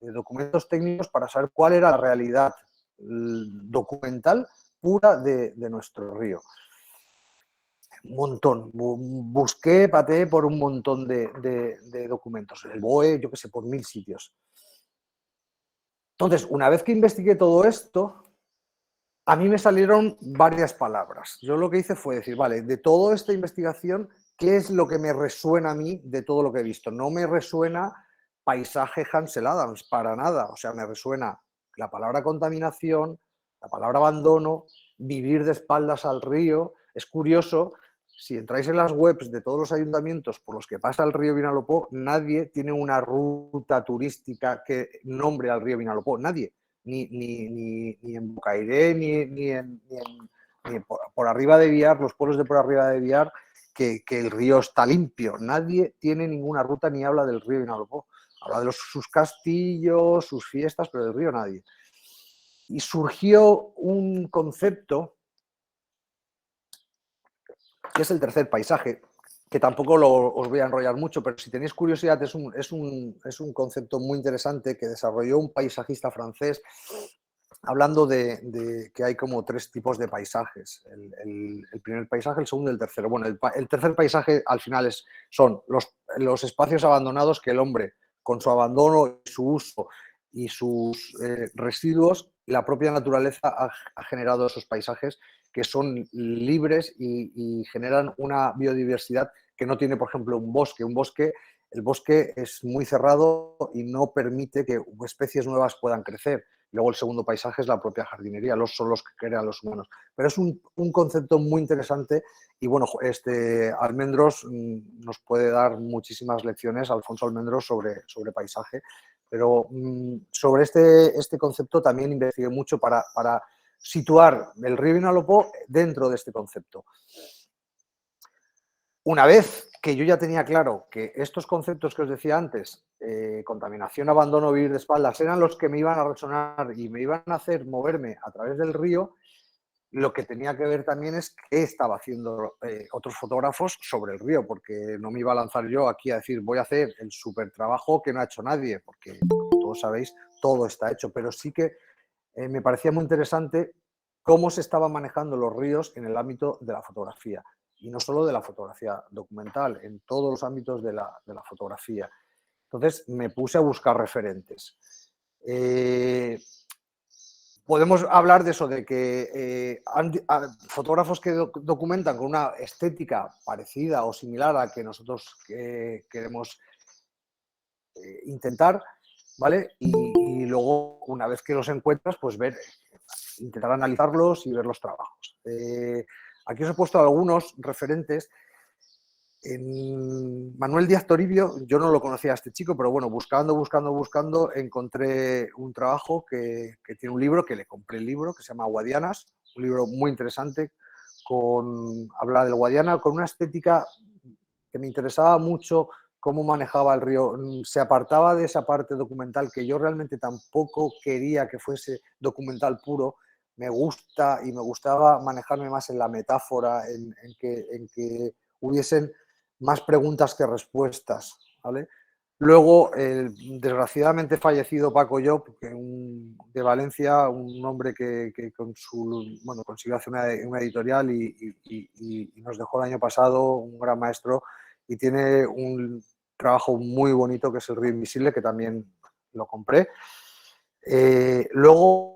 documentos técnicos para saber cuál era la realidad documental pura de nuestro río. Un montón. Busqué, pateé por un montón de documentos. El BOE, yo qué sé, por 1000 sitios. Entonces, una vez que investigué todo esto, a mí me salieron varias palabras. Yo lo que hice fue decir, vale, de toda esta investigación, ¿qué es lo que me resuena a mí de todo lo que he visto? No me resuena paisaje Ansel Adams, para nada. O sea, me resuena la palabra contaminación, la palabra abandono, vivir de espaldas al río. Es curioso, si entráis en las webs de todos los ayuntamientos por los que pasa el río Vinalopó, nadie tiene una ruta turística que nombre al río Vinalopó, nadie. Ni en Bocairé, ni por arriba de Biar, los pueblos de por arriba de Biar, que el río está limpio. Nadie tiene ninguna ruta ni habla del río Vinalopó. Habla de sus castillos, sus fiestas, pero del río nadie. Y surgió un concepto que es el tercer paisaje, que tampoco os voy a enrollar mucho, pero si tenéis curiosidad, es un concepto muy interesante que desarrolló un paisajista francés, hablando de que hay como 3 tipos de paisajes. El primer paisaje, el segundo y el tercero. Bueno, el tercer paisaje al final son los espacios abandonados que el hombre, con su abandono, su uso y sus residuos, la propia naturaleza ha generado esos paisajes que son libres y generan una biodiversidad que no tiene, por ejemplo, un bosque. El bosque es muy cerrado y no permite que especies nuevas puedan crecer. Luego el segundo paisaje es la propia jardinería, son los que crean los humanos. Pero es un concepto muy interesante y bueno, Almendros nos puede dar muchísimas lecciones, Alfonso Almendros, sobre paisaje. Pero sobre este concepto también investigué mucho para situar el río Vinalopó dentro de este concepto. Una vez que yo ya tenía claro que estos conceptos que os decía antes, contaminación, abandono, vivir de espaldas, eran los que me iban a resonar y me iban a hacer moverme a través del río. Lo que tenía que ver también es qué estaba haciendo otros fotógrafos sobre el río, porque no me iba a lanzar yo aquí a decir voy a hacer el súper trabajo que no ha hecho nadie, porque como todos sabéis, todo está hecho, pero sí que me parecía muy interesante cómo se estaban manejando los ríos en el ámbito de la fotografía. Y no solo de la fotografía documental, en todos los ámbitos de la fotografía. Entonces me puse a buscar referentes. Podemos hablar de eso, de que fotógrafos que documentan con una estética parecida o similar a que nosotros queremos intentar, ¿vale? Y luego, una vez que los encuentras, pues intentar analizarlos y ver los trabajos. Aquí os he puesto algunos referentes. En Manuel Díaz Toribio, yo no lo conocía a este chico, pero bueno, buscando, encontré un trabajo que tiene un libro, que le compré el libro, que se llama Guadianas, un libro muy interesante, habla del Guadiana, con una estética que me interesaba mucho, cómo manejaba el río, se apartaba de esa parte documental que yo realmente tampoco quería que fuese documental puro. Me gusta y me gustaba manejarme más en la metáfora, en que hubiesen más preguntas que respuestas, ¿vale? Luego, desgraciadamente fallecido Paco Llop, de Valencia, un hombre que consiguió hacer una editorial y nos dejó el año pasado, un gran maestro, y tiene un trabajo muy bonito que es El río invisible, que también lo compré. Luego,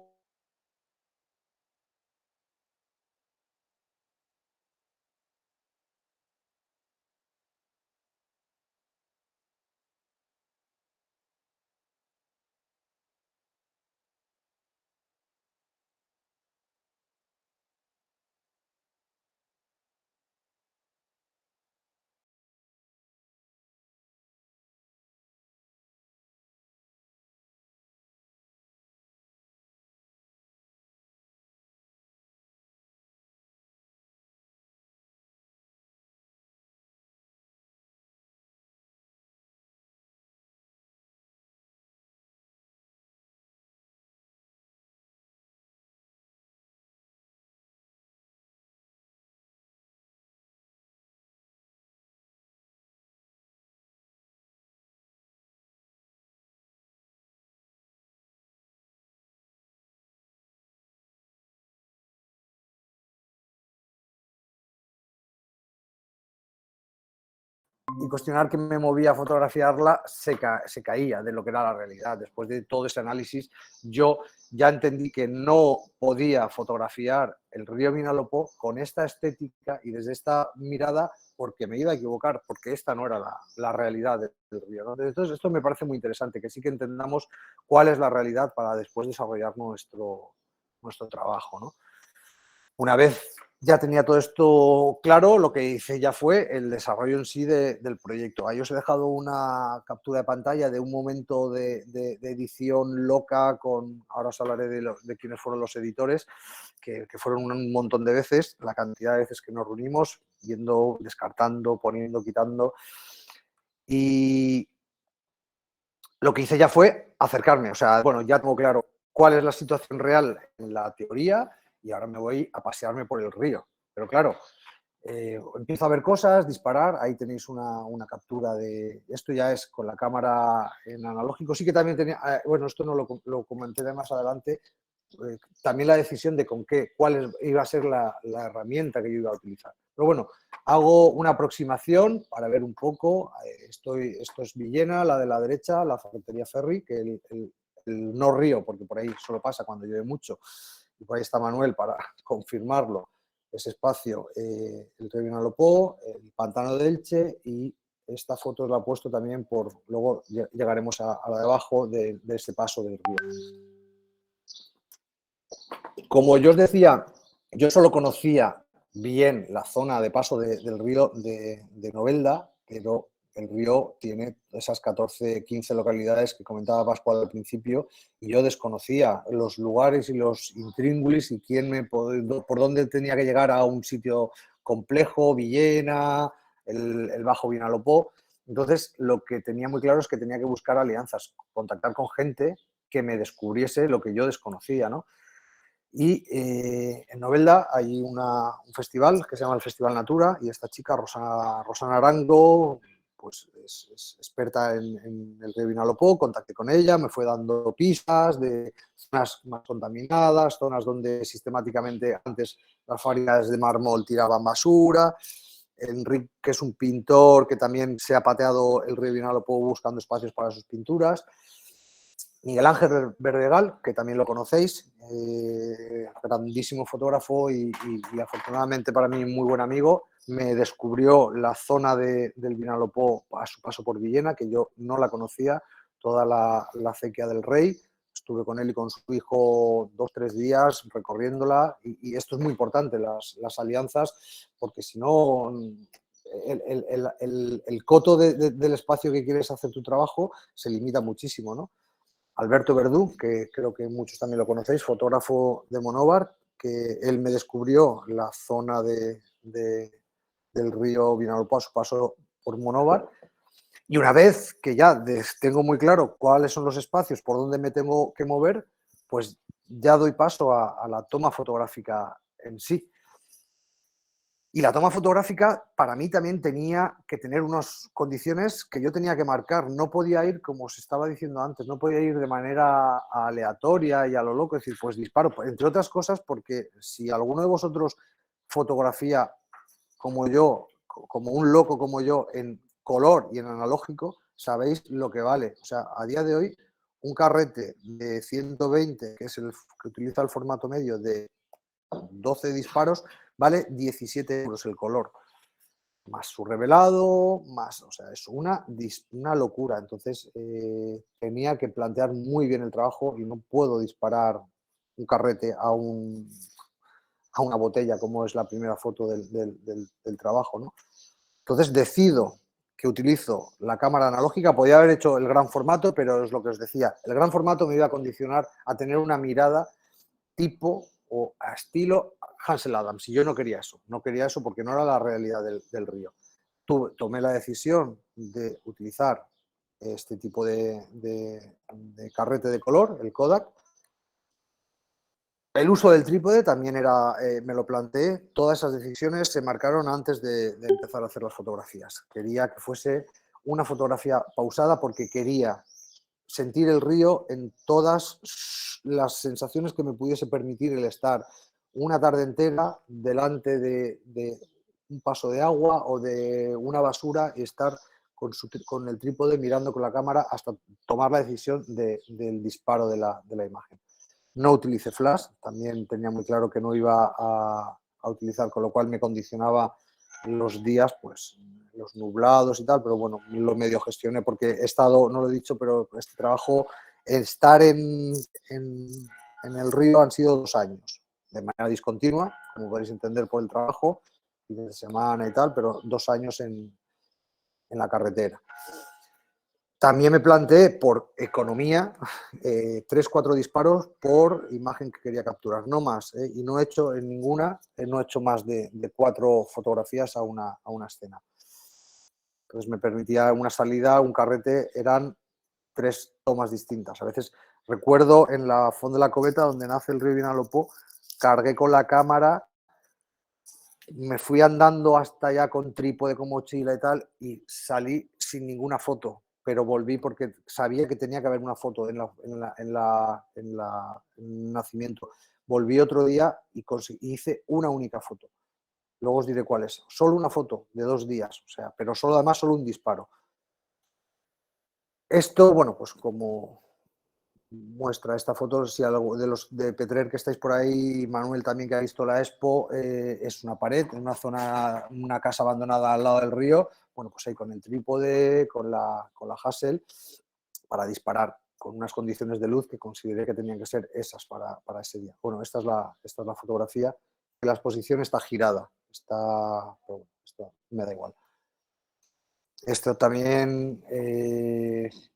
y cuestionar que me movía a fotografiarla se caía de lo que era la realidad. Después de todo ese análisis, yo ya entendí que no podía fotografiar el río Vinalopó con esta estética y desde esta mirada, porque me iba a equivocar, porque esta no era la realidad del río, ¿no? Entonces, esto me parece muy interesante, que sí que entendamos cuál es la realidad para después desarrollar nuestro trabajo, ¿no? Una vez ya tenía todo esto claro, lo que hice ya fue el desarrollo en sí del proyecto. Ahí os he dejado una captura de pantalla de un momento de edición loca, ahora os hablaré de quiénes fueron los editores, que fueron un montón de veces, la cantidad de veces que nos reunimos, yendo, descartando, poniendo, quitando. Y lo que hice ya fue acercarme, o sea, bueno, ya tengo claro cuál es la situación real en la teoría y ahora me voy a pasearme por el río. Pero claro, empiezo a ver cosas, disparar, ahí tenéis una captura de... Esto ya es con la cámara en analógico. Sí que también tenía... bueno, esto no lo comenté más adelante. También la decisión de cuál iba a ser la herramienta que yo iba a utilizar. Pero bueno, hago una aproximación para ver un poco. Esto es Villena, la de la derecha, la ferretería Ferry, que el no río, porque por ahí solo pasa cuando llueve mucho. Y por ahí está Manuel para confirmarlo. Ese espacio, el río Vinalopó, el pantano de Elche y esta foto la he puesto también luego llegaremos a la de abajo de este paso del río. Como yo os decía, yo solo conocía bien la zona de paso del río de Novelda, pero el río tiene esas 14, 15 localidades que comentaba Pascual al principio y yo desconocía los lugares y los intríngulis y por dónde tenía que llegar a un sitio complejo, Villena, el Bajo Vinalopó. Entonces, lo que tenía muy claro es que tenía que buscar alianzas, contactar con gente que me descubriese lo que yo desconocía, ¿no? Y en Novelda hay un festival que se llama el Festival Natura y esta chica, Rosana Arango, pues es experta en el río Vinalopó, contacté con ella, me fue dando pistas de zonas más contaminadas, zonas donde sistemáticamente antes las fábricas de mármol tiraban basura. Enrique, que es un pintor que también se ha pateado el río Vinalopó buscando espacios para sus pinturas. Miguel Ángel Verdegal, que también lo conocéis, grandísimo fotógrafo y afortunadamente para mí muy buen amigo, me descubrió la zona del Vinalopó a su paso por Villena, que yo no la conocía, toda la acequia del Rey. Estuve con él y con su hijo 2-3 días recorriéndola y esto es muy importante, las alianzas, porque si no, el coto del espacio que quieres hacer tu trabajo se limita muchísimo, ¿no? Alberto Verdú, que creo que muchos también lo conocéis, fotógrafo de Monóvar, que él me descubrió la zona del río Vinalopó a su paso por Monóvar. Y una vez que ya tengo muy claro cuáles son los espacios por donde me tengo que mover, pues ya doy paso a la toma fotográfica en sí. Y la toma fotográfica para mí también tenía que tener unas condiciones que yo tenía que marcar. No podía ir, como os estaba diciendo antes, no podía ir de manera aleatoria y a lo loco, es decir, pues disparo. Entre otras cosas, porque si alguno de vosotros fotografía como yo, como un loco como yo, en color y en analógico, sabéis lo que vale. O sea, a día de hoy, un carrete de 120, que es el que utiliza el formato medio de 12 disparos, vale 17 euros el color, más su revelado, más, o sea, es una locura. Entonces, tenía que plantear muy bien el trabajo y no puedo disparar un carrete a una botella, como es la primera foto del trabajo, ¿no? Entonces, decido que utilizo la cámara analógica. Podía haber hecho el gran formato, pero es lo que os decía, el gran formato me iba a condicionar a tener una mirada tipo o a estilo Ansel Adams, y yo no quería eso porque no era la realidad del río. Tomé la decisión de utilizar este tipo de carrete de color, el Kodak. El uso del trípode también era, me lo planteé, todas esas decisiones se marcaron antes de empezar a hacer las fotografías. Quería que fuese una fotografía pausada porque quería sentir el río en todas las sensaciones que me pudiese permitir el estar una tarde entera delante de un paso de agua o de una basura y estar con el trípode mirando con la cámara hasta tomar la decisión del disparo de la imagen. No utilicé flash, también tenía muy claro que no iba a utilizar, con lo cual me condicionaba los días, pues los nublados y tal, pero bueno, lo medio gestioné porque he estado, no lo he dicho, pero este trabajo, estar en el río han sido 2 años, de manera discontinua, como podéis entender por el trabajo, fines de semana y tal, pero 2 años en la carretera. También me planteé, por economía, 3-4 disparos por imagen que quería capturar, no más. Y no he hecho en ninguna, no he hecho más de 4 fotografías a una escena. Entonces me permitía una salida, un carrete, eran 3 tomas distintas. A veces recuerdo en la Font de la Coveta, donde nace el río Vinalopó, cargué con la cámara, me fui andando hasta allá con trípode, con mochila y tal, y salí sin ninguna foto. Pero volví porque sabía que tenía que haber una foto en el nacimiento. Volví otro día y hice una única foto. Luego os diré cuál es. Solo una foto de 2 días, o sea, pero además solo un disparo. Esto, bueno, pues como muestra esta foto, si algo de los de Petrer que estáis por ahí, Manuel también que ha visto la expo, es una pared, en una zona, una casa abandonada al lado del río. Bueno, pues ahí con el trípode, con la Hassel, para disparar con unas condiciones de luz que consideré que tenían que ser esas para ese día. Bueno, esta es la fotografía. La exposición está girada, pero esto me da igual. Esto también,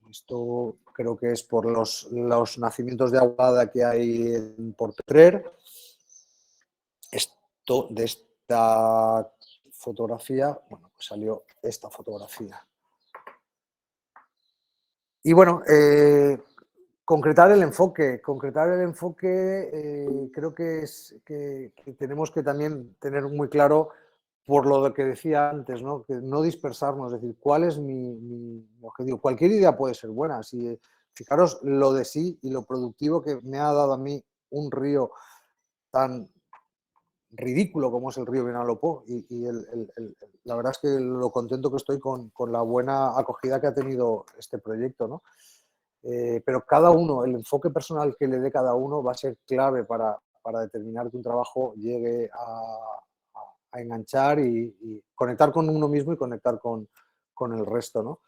esto creo que es por los nacimientos de agua que hay por Petrer. De esta fotografía, bueno, pues salió esta fotografía. Y bueno, concretar el enfoque, creo que tenemos que también tener muy claro, por lo que decía antes, ¿no? Que no dispersarnos, es decir, ¿cuál es mi objetivo? Cualquier idea puede ser buena. Fijaros lo de sí y lo productivo que me ha dado a mí un río tan ridículo como es el río Vinalopó y la verdad es que lo contento que estoy con la buena acogida que ha tenido este proyecto, ¿no? Pero cada uno, el enfoque personal que le dé cada uno va a ser clave para determinar que un trabajo llegue a enganchar y conectar con uno mismo y conectar con el resto, ¿no?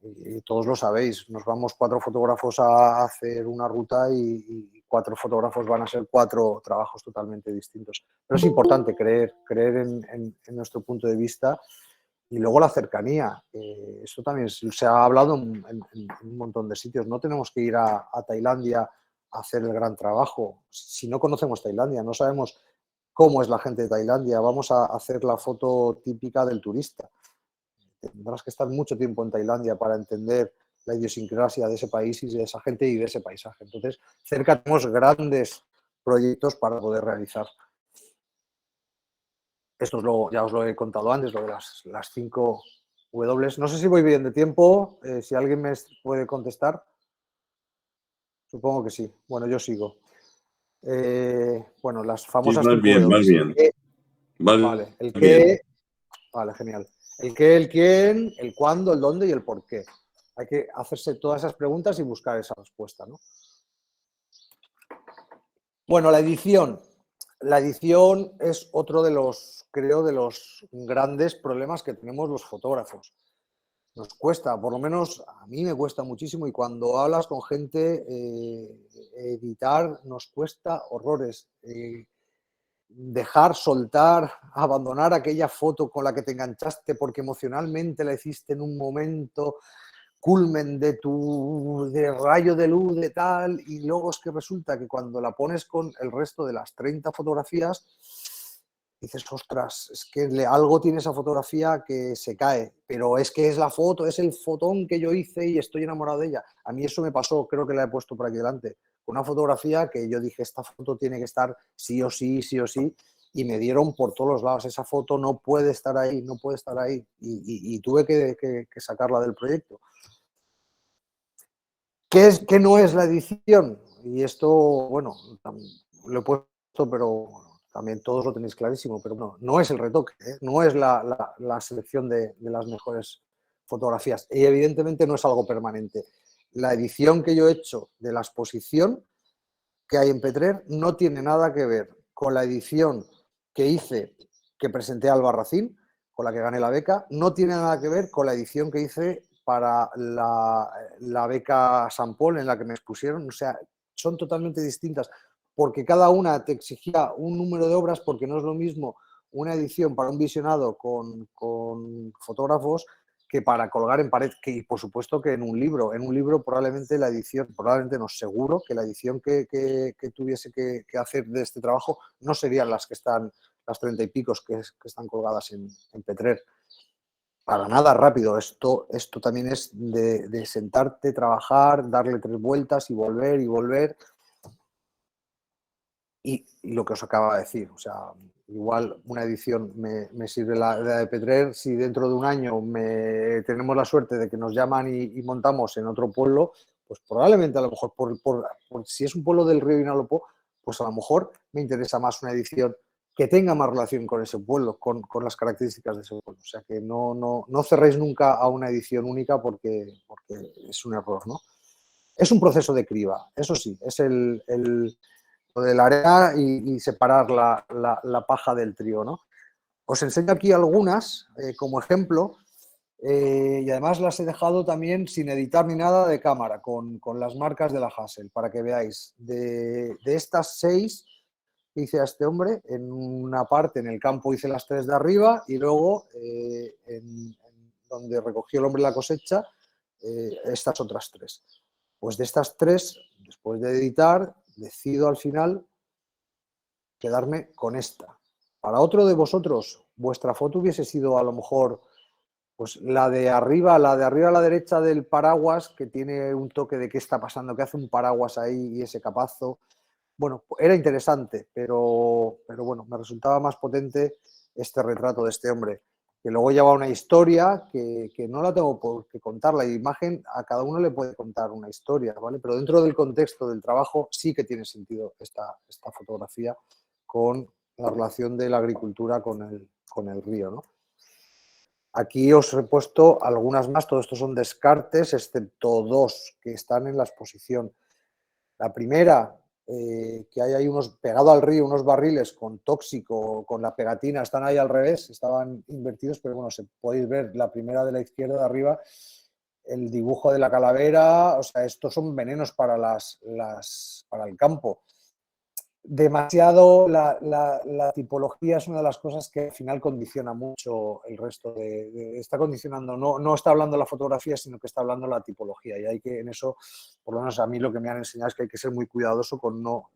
Y todos lo sabéis, nos vamos 4 fotógrafos a hacer una ruta y 4 fotógrafos van a ser 4 trabajos totalmente distintos. Pero es importante creer en nuestro punto de vista. Y luego la cercanía. Esto también se ha hablado en un montón de sitios. No tenemos que ir a Tailandia a hacer el gran trabajo. Si no conocemos Tailandia, no sabemos cómo es la gente de Tailandia, vamos a hacer la foto típica del turista. Tendrás que estar mucho tiempo en Tailandia para entender la idiosincrasia de ese país y de esa gente y de ese paisaje. Entonces, cerca tenemos grandes proyectos para poder realizar. Esto ya os lo he contado antes, lo de las 5 W. No sé si voy bien de tiempo, si alguien me puede contestar. Supongo que sí. Bueno, yo sigo. Bueno, las famosas 5 W. Más bien. Vale, el qué. Vale, genial. El qué, el quién, el cuándo, el dónde y el por qué. Hay que hacerse todas esas preguntas y buscar esa respuesta, ¿no? Bueno, la edición. La edición es otro de los, creo, de los grandes problemas que tenemos los fotógrafos. Nos cuesta, por lo menos a mí me cuesta muchísimo y cuando hablas con gente, editar nos cuesta horrores. Dejar, soltar, abandonar aquella foto con la que te enganchaste porque emocionalmente la hiciste en un momento culmen de rayo de luz, de tal, y luego es que resulta que cuando la pones con el resto de las 30 fotografías, dices, ostras, es que algo tiene esa fotografía que se cae, pero es que es la foto, es el fotón que yo hice y estoy enamorado de ella. A mí eso me pasó, creo que la he puesto por aquí delante, con una fotografía que yo dije, esta foto tiene que estar sí o sí, y me dieron por todos los lados, esa foto no puede estar ahí, no puede estar ahí, y tuve que sacarla del proyecto. ¿Qué no es la edición? Y esto, bueno, lo he puesto, pero también todos lo tenéis clarísimo, pero no es el retoque, ¿eh? No es la selección de las mejores fotografías. Y evidentemente no es algo permanente. La edición que yo he hecho de la exposición que hay en Petrer no tiene nada que ver con la edición que hice, que presenté a Albarracín, con la que gané la beca, no tiene nada que ver con la edición que hice para la beca San Paul en la que me expusieron. O sea, son totalmente distintas porque cada una te exigía un número de obras, porque no es lo mismo una edición para un visionado con fotógrafos que para colgar en pared, y por supuesto que en un libro probablemente la edición, probablemente no, seguro que la edición que tuviese que hacer de este trabajo no serían las que están, las 30 y picos que están colgadas en Petrer. Para nada rápido, esto también es de sentarte, trabajar, darle 3 vueltas y volver. Y lo que os acaba de decir, o sea, igual una edición me sirve la de Petrer, si dentro de un año tenemos la suerte de que nos llaman y montamos en otro pueblo, pues probablemente a lo mejor, si es un pueblo del río Vinalopó, pues a lo mejor me interesa más una edición que tenga más relación con ese pueblo, con las características de ese pueblo. O sea, que no cerréis nunca a una edición única porque es un error, ¿no? Es un proceso de criba, eso sí, es lo de la arena y separar la paja del trigo, ¿no? Os enseño aquí algunas como ejemplo y además las he dejado también sin editar ni nada de cámara, con las marcas de la Hassel, para que veáis. De estas 6 que hice a este hombre, en una parte en el campo hice las 3 de arriba y luego donde recogió el hombre la cosecha, estas otras 3. Pues de estas 3, después de editar, decido al final quedarme con esta. para otro de vosotros, vuestra foto hubiese sido a lo mejor pues la de arriba a la derecha del paraguas, que tiene un toque de qué está pasando, que hace un paraguas ahí y ese capazo. Bueno, era interesante, pero bueno, me resultaba más potente este retrato de este hombre, que luego lleva una historia que no la tengo por qué contar. La imagen a cada uno le puede contar una historia, ¿vale? Pero dentro del contexto del trabajo sí que tiene sentido esta fotografía con la relación de la agricultura con el río, ¿no? Aquí os he puesto algunas más, todo esto son descartes, excepto dos que están en la exposición. La primera, que hay ahí pegado al río, unos barriles con tóxico, con la pegatina, están ahí al revés, estaban invertidos, pero bueno, podéis ver la primera de la izquierda de arriba, el dibujo de la calavera, o sea, estos son venenos para para el campo. Demasiado, la tipología es una de las cosas que al final condiciona mucho el resto está condicionando, no está hablando la fotografía, sino que está hablando la tipología, y hay que, en eso, por lo menos a mí lo que me han enseñado es que hay que ser muy cuidadoso con no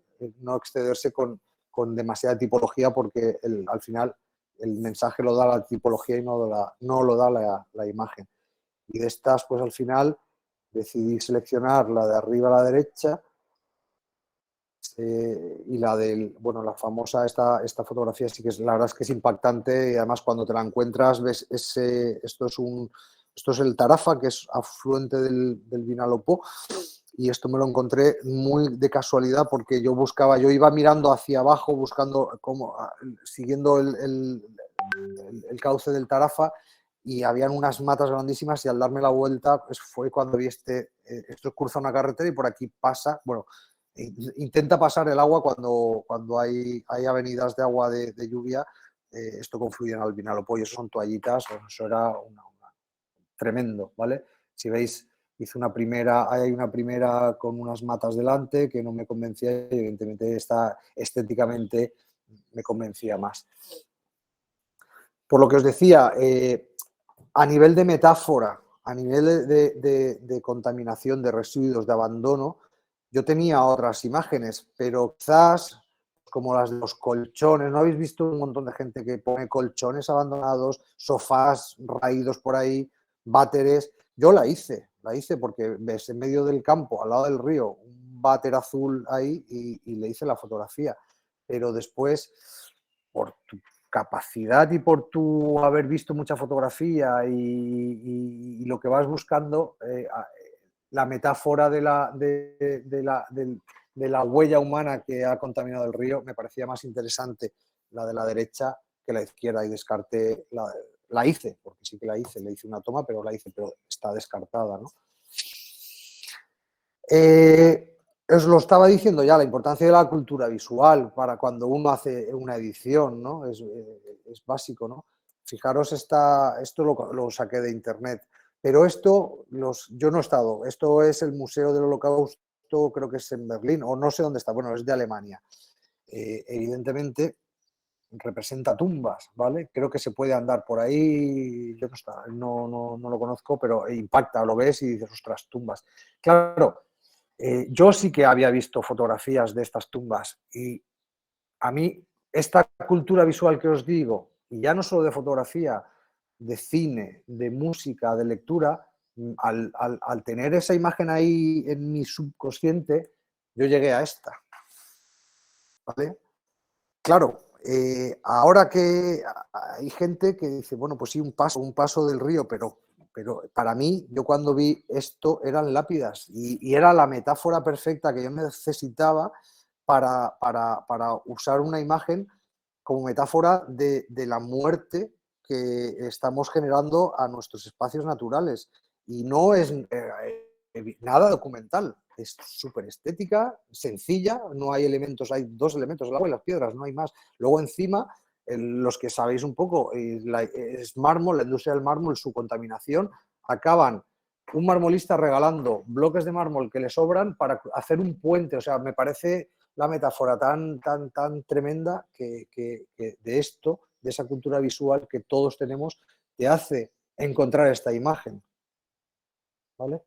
excederse con demasiada tipología, porque al final el mensaje lo da la tipología y no lo da la imagen. Y de estas, pues al final decidí seleccionar la de arriba a la derecha, y la la famosa, esta fotografía sí que la verdad es que es impactante, y además cuando te la encuentras ves esto es el Tarafa, que es afluente del Vinalopó, y esto me lo encontré muy de casualidad porque yo iba mirando hacia abajo, buscando siguiendo el cauce del Tarafa, y habían unas matas grandísimas, y al darme la vuelta pues fue cuando vi esto cruza una carretera y por aquí pasa, bueno, intenta pasar el agua cuando hay avenidas de agua de lluvia, esto confluye en el Vinalopó, y eso son toallitas, eso era tremendo, ¿vale? Si veis, hay una primera con unas matas delante que no me convencía, y evidentemente esta estéticamente me convencía más. Por lo que os decía, a nivel de metáfora, a nivel de contaminación, de residuos, de abandono, yo tenía otras imágenes, pero quizás como las de los colchones, ¿no habéis visto un montón de gente que pone colchones abandonados, sofás raídos por ahí, váteres? Yo la hice porque ves en medio del campo, al lado del río, un váter azul ahí, y le hice la fotografía. Pero después, por tu capacidad y por tu haber visto mucha fotografía y lo que vas buscando, la metáfora de la huella humana que ha contaminado el río me parecía más interesante la de la derecha que la izquierda, y descarté, la hice, porque sí que le hice una toma, pero está descartada, ¿no? Os lo estaba diciendo ya, la importancia de la cultura visual para cuando uno hace una edición, ¿no? Es básico, ¿no? Fijaros, esto lo saqué de internet, pero yo no he estado, esto es el Museo del Holocausto, creo que es en Berlín, o no sé dónde está, bueno, es de Alemania. Evidentemente representa tumbas, ¿vale? Creo que se puede andar por ahí, yo no lo conozco, pero impacta, lo ves y dices, ostras, tumbas. Claro, yo sí que había visto fotografías de estas tumbas, y a mí esta cultura visual que os digo, y ya no solo de fotografía, de cine, de música, de lectura, al tener esa imagen ahí en mi subconsciente, yo llegué a esta, ¿vale? Claro, ahora que hay gente que dice, bueno, pues sí, un paso del río, pero para mí, yo cuando vi esto eran lápidas, y era la metáfora perfecta que yo necesitaba para usar una imagen como metáfora de la muerte que estamos generando a nuestros espacios naturales. Y no es nada documental, es súper estética, sencilla, no hay elementos, hay dos elementos, el agua y las piedras, no hay más. Luego encima, los que sabéis un poco, es mármol, la industria del mármol, su contaminación, acaban un marmolista regalando bloques de mármol que le sobran para hacer un puente. O sea, me parece la metáfora tan tremenda que de esto, de esa cultura visual que todos tenemos, te hace encontrar esta imagen, ¿vale?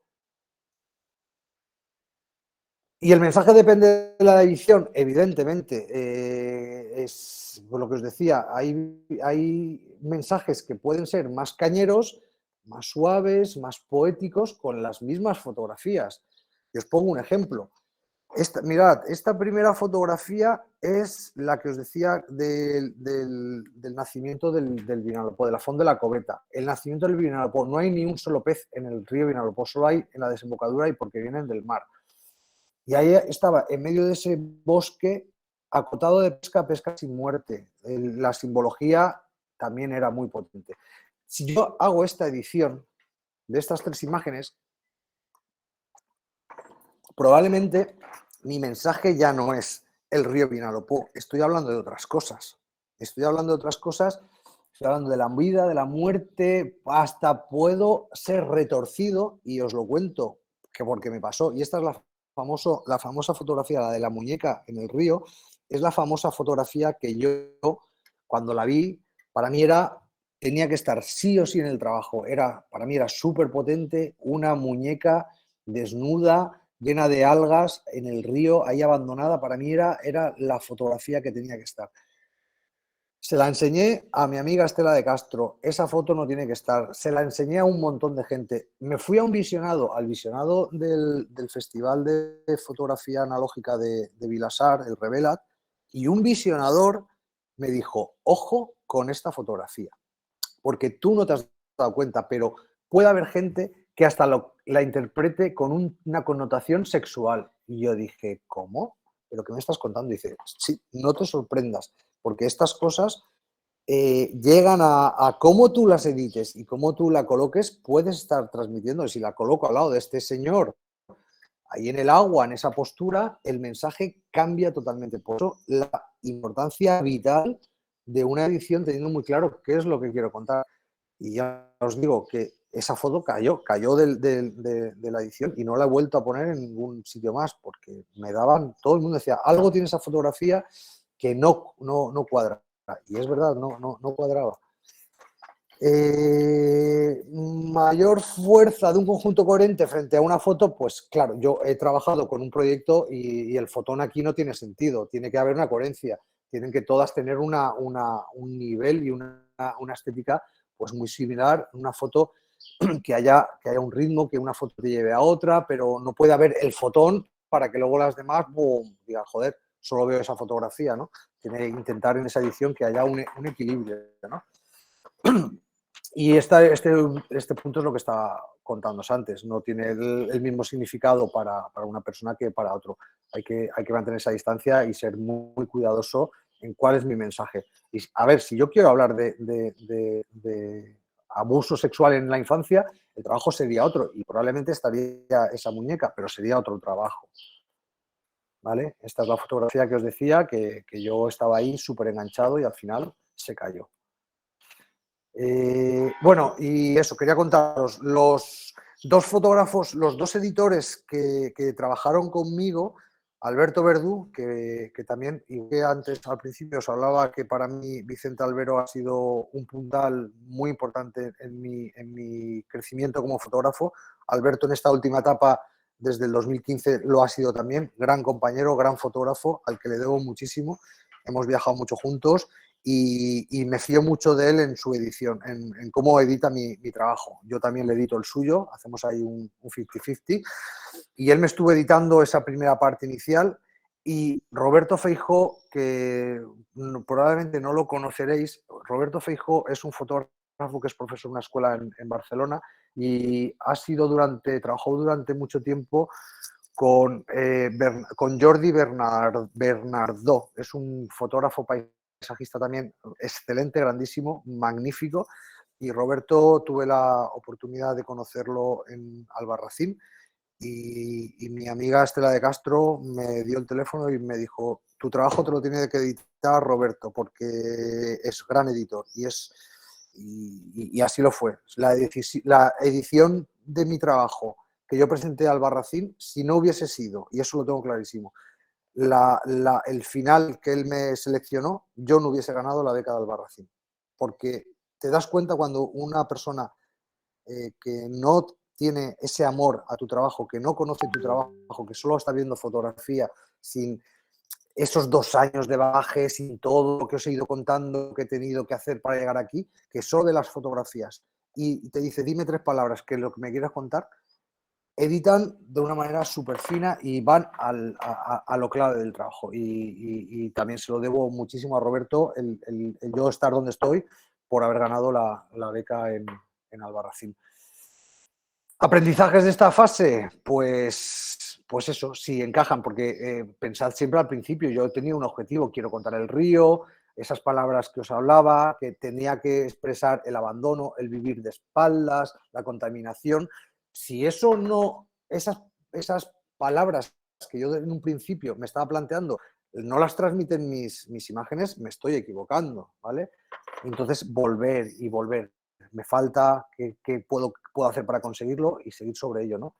Y el mensaje depende de la edición, evidentemente. Es por lo que os decía, hay mensajes que pueden ser más cañeros, más suaves, más poéticos, con las mismas fotografías. Y os pongo un ejemplo. Mirad, esta primera fotografía es la que os decía del nacimiento del Vinalopó, de la Font de la Coveta. El nacimiento del Vinalopó, no hay ni un solo pez en el río Vinalopó, solo hay en la desembocadura y porque vienen del mar. Y ahí estaba, en medio de ese bosque, acotado de pesca, pesca sin muerte. La simbología también era muy potente. Si yo hago esta edición de estas 3 imágenes, probablemente mi mensaje ya no es el río Vinalopó, estoy hablando de otras cosas. Estoy hablando de otras cosas, estoy hablando de la vida, de la muerte, hasta puedo ser retorcido, y os lo cuento, que porque me pasó. Y esta es la famosa fotografía, la de la muñeca en el río, es la famosa fotografía que yo, cuando la vi, para mí tenía que estar sí o sí en el trabajo. Para mí era súper potente, una muñeca desnuda, llena de algas, en el río, ahí abandonada. Para mí era la fotografía que tenía que estar. Se la enseñé a mi amiga Estela de Castro. Esa foto no tiene que estar. Se la enseñé a un montón de gente. Me fui a un visionado, al visionado del Festival de Fotografía Analógica de Vilasar, el Revelat, y un visionador me dijo, ojo con esta fotografía, porque tú no te has dado cuenta, pero puede haber gente que hasta la interprete con una connotación sexual. Y yo dije, ¿cómo? ¿Pero qué me estás contando? Y dice, sí, no te sorprendas, porque estas cosas llegan a cómo tú las edites y cómo tú la coloques, puedes estar transmitiendo. Si la coloco al lado de este señor, ahí en el agua, en esa postura, el mensaje cambia totalmente. Por eso la importancia vital de una edición, teniendo muy claro qué es lo que quiero contar. Y ya os digo que esa foto cayó de la edición y no la he vuelto a poner en ningún sitio más, porque todo el mundo decía, algo tiene esa fotografía que no cuadra. Y es verdad, no cuadraba. Mayor fuerza de un conjunto coherente frente a una foto, pues claro, yo he trabajado con un proyecto y el fotón aquí no tiene sentido, tiene que haber una coherencia, tienen que todas tener un nivel y una estética pues muy similar, una foto que haya un ritmo, que una foto te lleve a otra, pero no puede haber el fotón para que luego las demás, boom, digan, joder, solo veo esa fotografía, ¿no? Tiene que intentar en esa edición que haya un equilibrio, ¿no? Y este punto es lo que estaba contando antes. No tiene el mismo significado para una persona que para otro. Hay que mantener esa distancia y ser muy, muy cuidadoso en cuál es mi mensaje. Y a ver, si yo quiero hablar de abuso sexual en la infancia, el trabajo sería otro y probablemente estaría esa muñeca, pero sería otro trabajo. ¿Vale? Esta es la fotografía que os decía, que yo estaba ahí súper enganchado y al final se cayó. Bueno, y eso, quería contaros, los 2 fotógrafos, los 2 editores que trabajaron conmigo, Alberto Verdú, que también, y que antes al principio os hablaba que para mí Vicente Albero ha sido un puntal muy importante en mi crecimiento como fotógrafo. Alberto en esta última etapa, desde el 2015, lo ha sido también, gran compañero, gran fotógrafo, al que le debo muchísimo, hemos viajado mucho juntos. Y me fío mucho de él en su edición, en cómo edita mi trabajo. Yo también le edito el suyo, hacemos ahí un 50-50, y él me estuvo editando esa primera parte inicial. Y Roberto Feijó, que probablemente no lo conoceréis, Roberto Feijó es un fotógrafo que es profesor en una escuela en Barcelona y trabajó durante mucho tiempo con Jordi Bernardó. Es un fotógrafo paisajista también excelente, grandísimo, magnífico. Y Roberto, tuve la oportunidad de conocerlo en Albarracín y mi amiga Estela de Castro me dio el teléfono y me dijo, tu trabajo te lo tiene que editar Roberto porque es gran editor. Y así lo fue. La edición de mi trabajo que yo presenté a Albarracín, si no hubiese sido, y eso lo tengo clarísimo, el final que él me seleccionó, yo no hubiese ganado la beca de Albarracín. Porque te das cuenta cuando una persona que no tiene ese amor a tu trabajo, que no conoce tu trabajo, que solo está viendo fotografía, sin esos 2 años de bagaje, sin todo lo que os he ido contando que he tenido que hacer para llegar aquí, que solo de las fotografías, y te dice, dime 3 palabras que lo que me quieras contar, editan de una manera súper fina y van a lo clave del trabajo. Y también se lo debo muchísimo a Roberto el yo estar donde estoy por haber ganado la beca en Albarracín. ¿Aprendizajes de esta fase? Pues eso, sí encajan, porque pensad siempre al principio, yo he tenido un objetivo, quiero contar el río, esas palabras que os hablaba, que tenía que expresar el abandono, el vivir de espaldas, la contaminación. Si eso no, esas palabras que yo en un principio me estaba planteando, no las transmiten mis imágenes, me estoy equivocando, ¿vale? Entonces, volver y volver. Me falta, ¿qué puedo hacer para conseguirlo? Y seguir sobre ello, ¿no?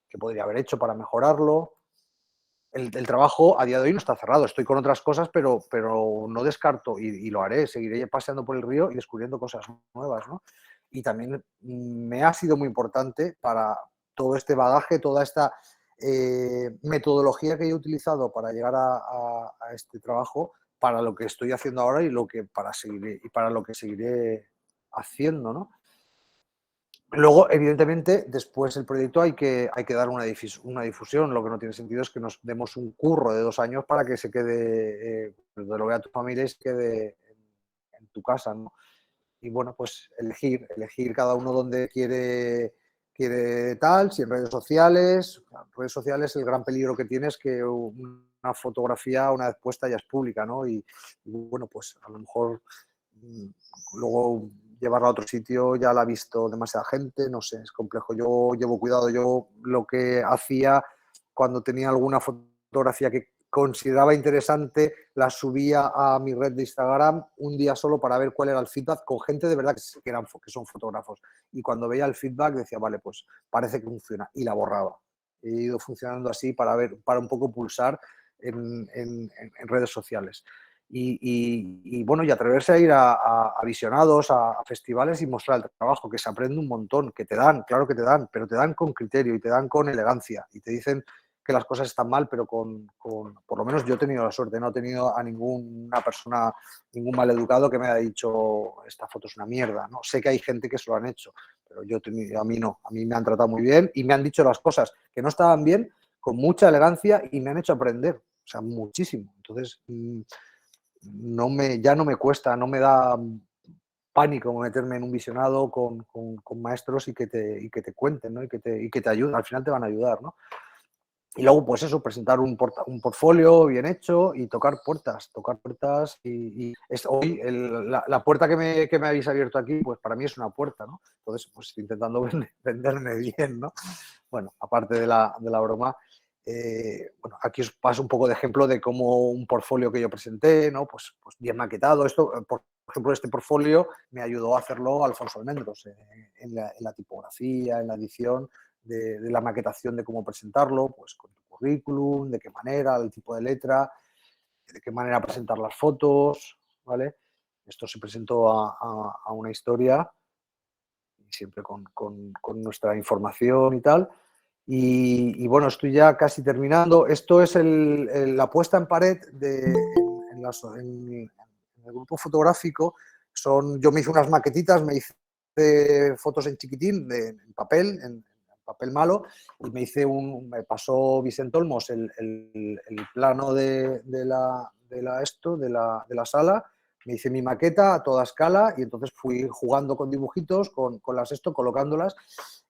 ¿Qué podría haber hecho para mejorarlo? El trabajo a día de hoy no está cerrado. Estoy con otras cosas, pero no descarto y lo haré. Seguiré paseando por el río y descubriendo cosas nuevas, ¿no? Y también me ha sido muy importante para todo este bagaje, toda esta metodología que he utilizado para llegar a este trabajo, para lo que estoy haciendo ahora y para lo que seguiré haciendo, ¿no? Luego, evidentemente, después del proyecto hay que dar una difusión. Lo que no tiene sentido es que nos demos un curro de 2 años para que se quede, lo vea tu familia y se quede en tu casa, ¿no? Y bueno, pues elegir cada uno donde quiere tal, si en redes sociales. Redes sociales, el gran peligro que tiene es que una fotografía, una vez puesta, ya es pública, ¿no? Y bueno, pues a lo mejor luego llevarla a otro sitio ya la ha visto demasiada gente, no sé, es complejo. Yo llevo cuidado, yo lo que hacía cuando tenía alguna fotografía que consideraba interesante, la subía a mi red de Instagram un día solo para ver cuál era el feedback con gente de verdad que son fotógrafos. Y cuando veía el feedback decía, vale, pues parece que funciona, y la borraba. He ido funcionando así para un poco pulsar en redes sociales. Bueno, y atreverse a ir a visionados, a festivales y mostrar el trabajo, que se aprende un montón, que te dan, claro que te dan, pero te dan con criterio y te dan con elegancia y te dicen que las cosas están mal, pero por lo menos yo he tenido la suerte, no he tenido a ninguna persona, ningún maleducado que me haya dicho esta foto es una mierda, ¿no? Sé que hay gente que se lo han hecho, pero a mí no, a mí me han tratado muy bien y me han dicho las cosas que no estaban bien con mucha elegancia y me han hecho aprender, o sea, muchísimo. Entonces, ya no me cuesta, no me da pánico meterme en un visionado con maestros y que te cuenten, ¿no? y que te ayuden, al final te van a ayudar, ¿no? Y luego, pues eso, presentar un portfolio bien hecho y tocar puertas y hoy la puerta que me habéis abierto aquí, pues para mí es una puerta, ¿no? Entonces, pues estoy intentando venderme bien, ¿no? Bueno, aparte de la broma, bueno, aquí os paso un poco de ejemplo de cómo un portfolio que yo presenté, ¿no? Pues bien maquetado. Esto, por ejemplo, este portfolio me ayudó a hacerlo Alfonso Almendros en la tipografía, en la edición de la maquetación de cómo presentarlo, pues con tu currículum, de qué manera, el tipo de letra, de qué manera presentar las fotos, ¿vale? Esto se presentó a una historia, siempre con nuestra información y tal. Y bueno, estoy ya casi terminando. Esto es la puesta en pared en el grupo fotográfico. Yo me hice unas maquetitas, me hice fotos en chiquitín, en papel malo, y me pasó Vicente Olmos el plano de la sala. Me hice mi maqueta a toda escala y entonces fui jugando con dibujitos, con colocándolas.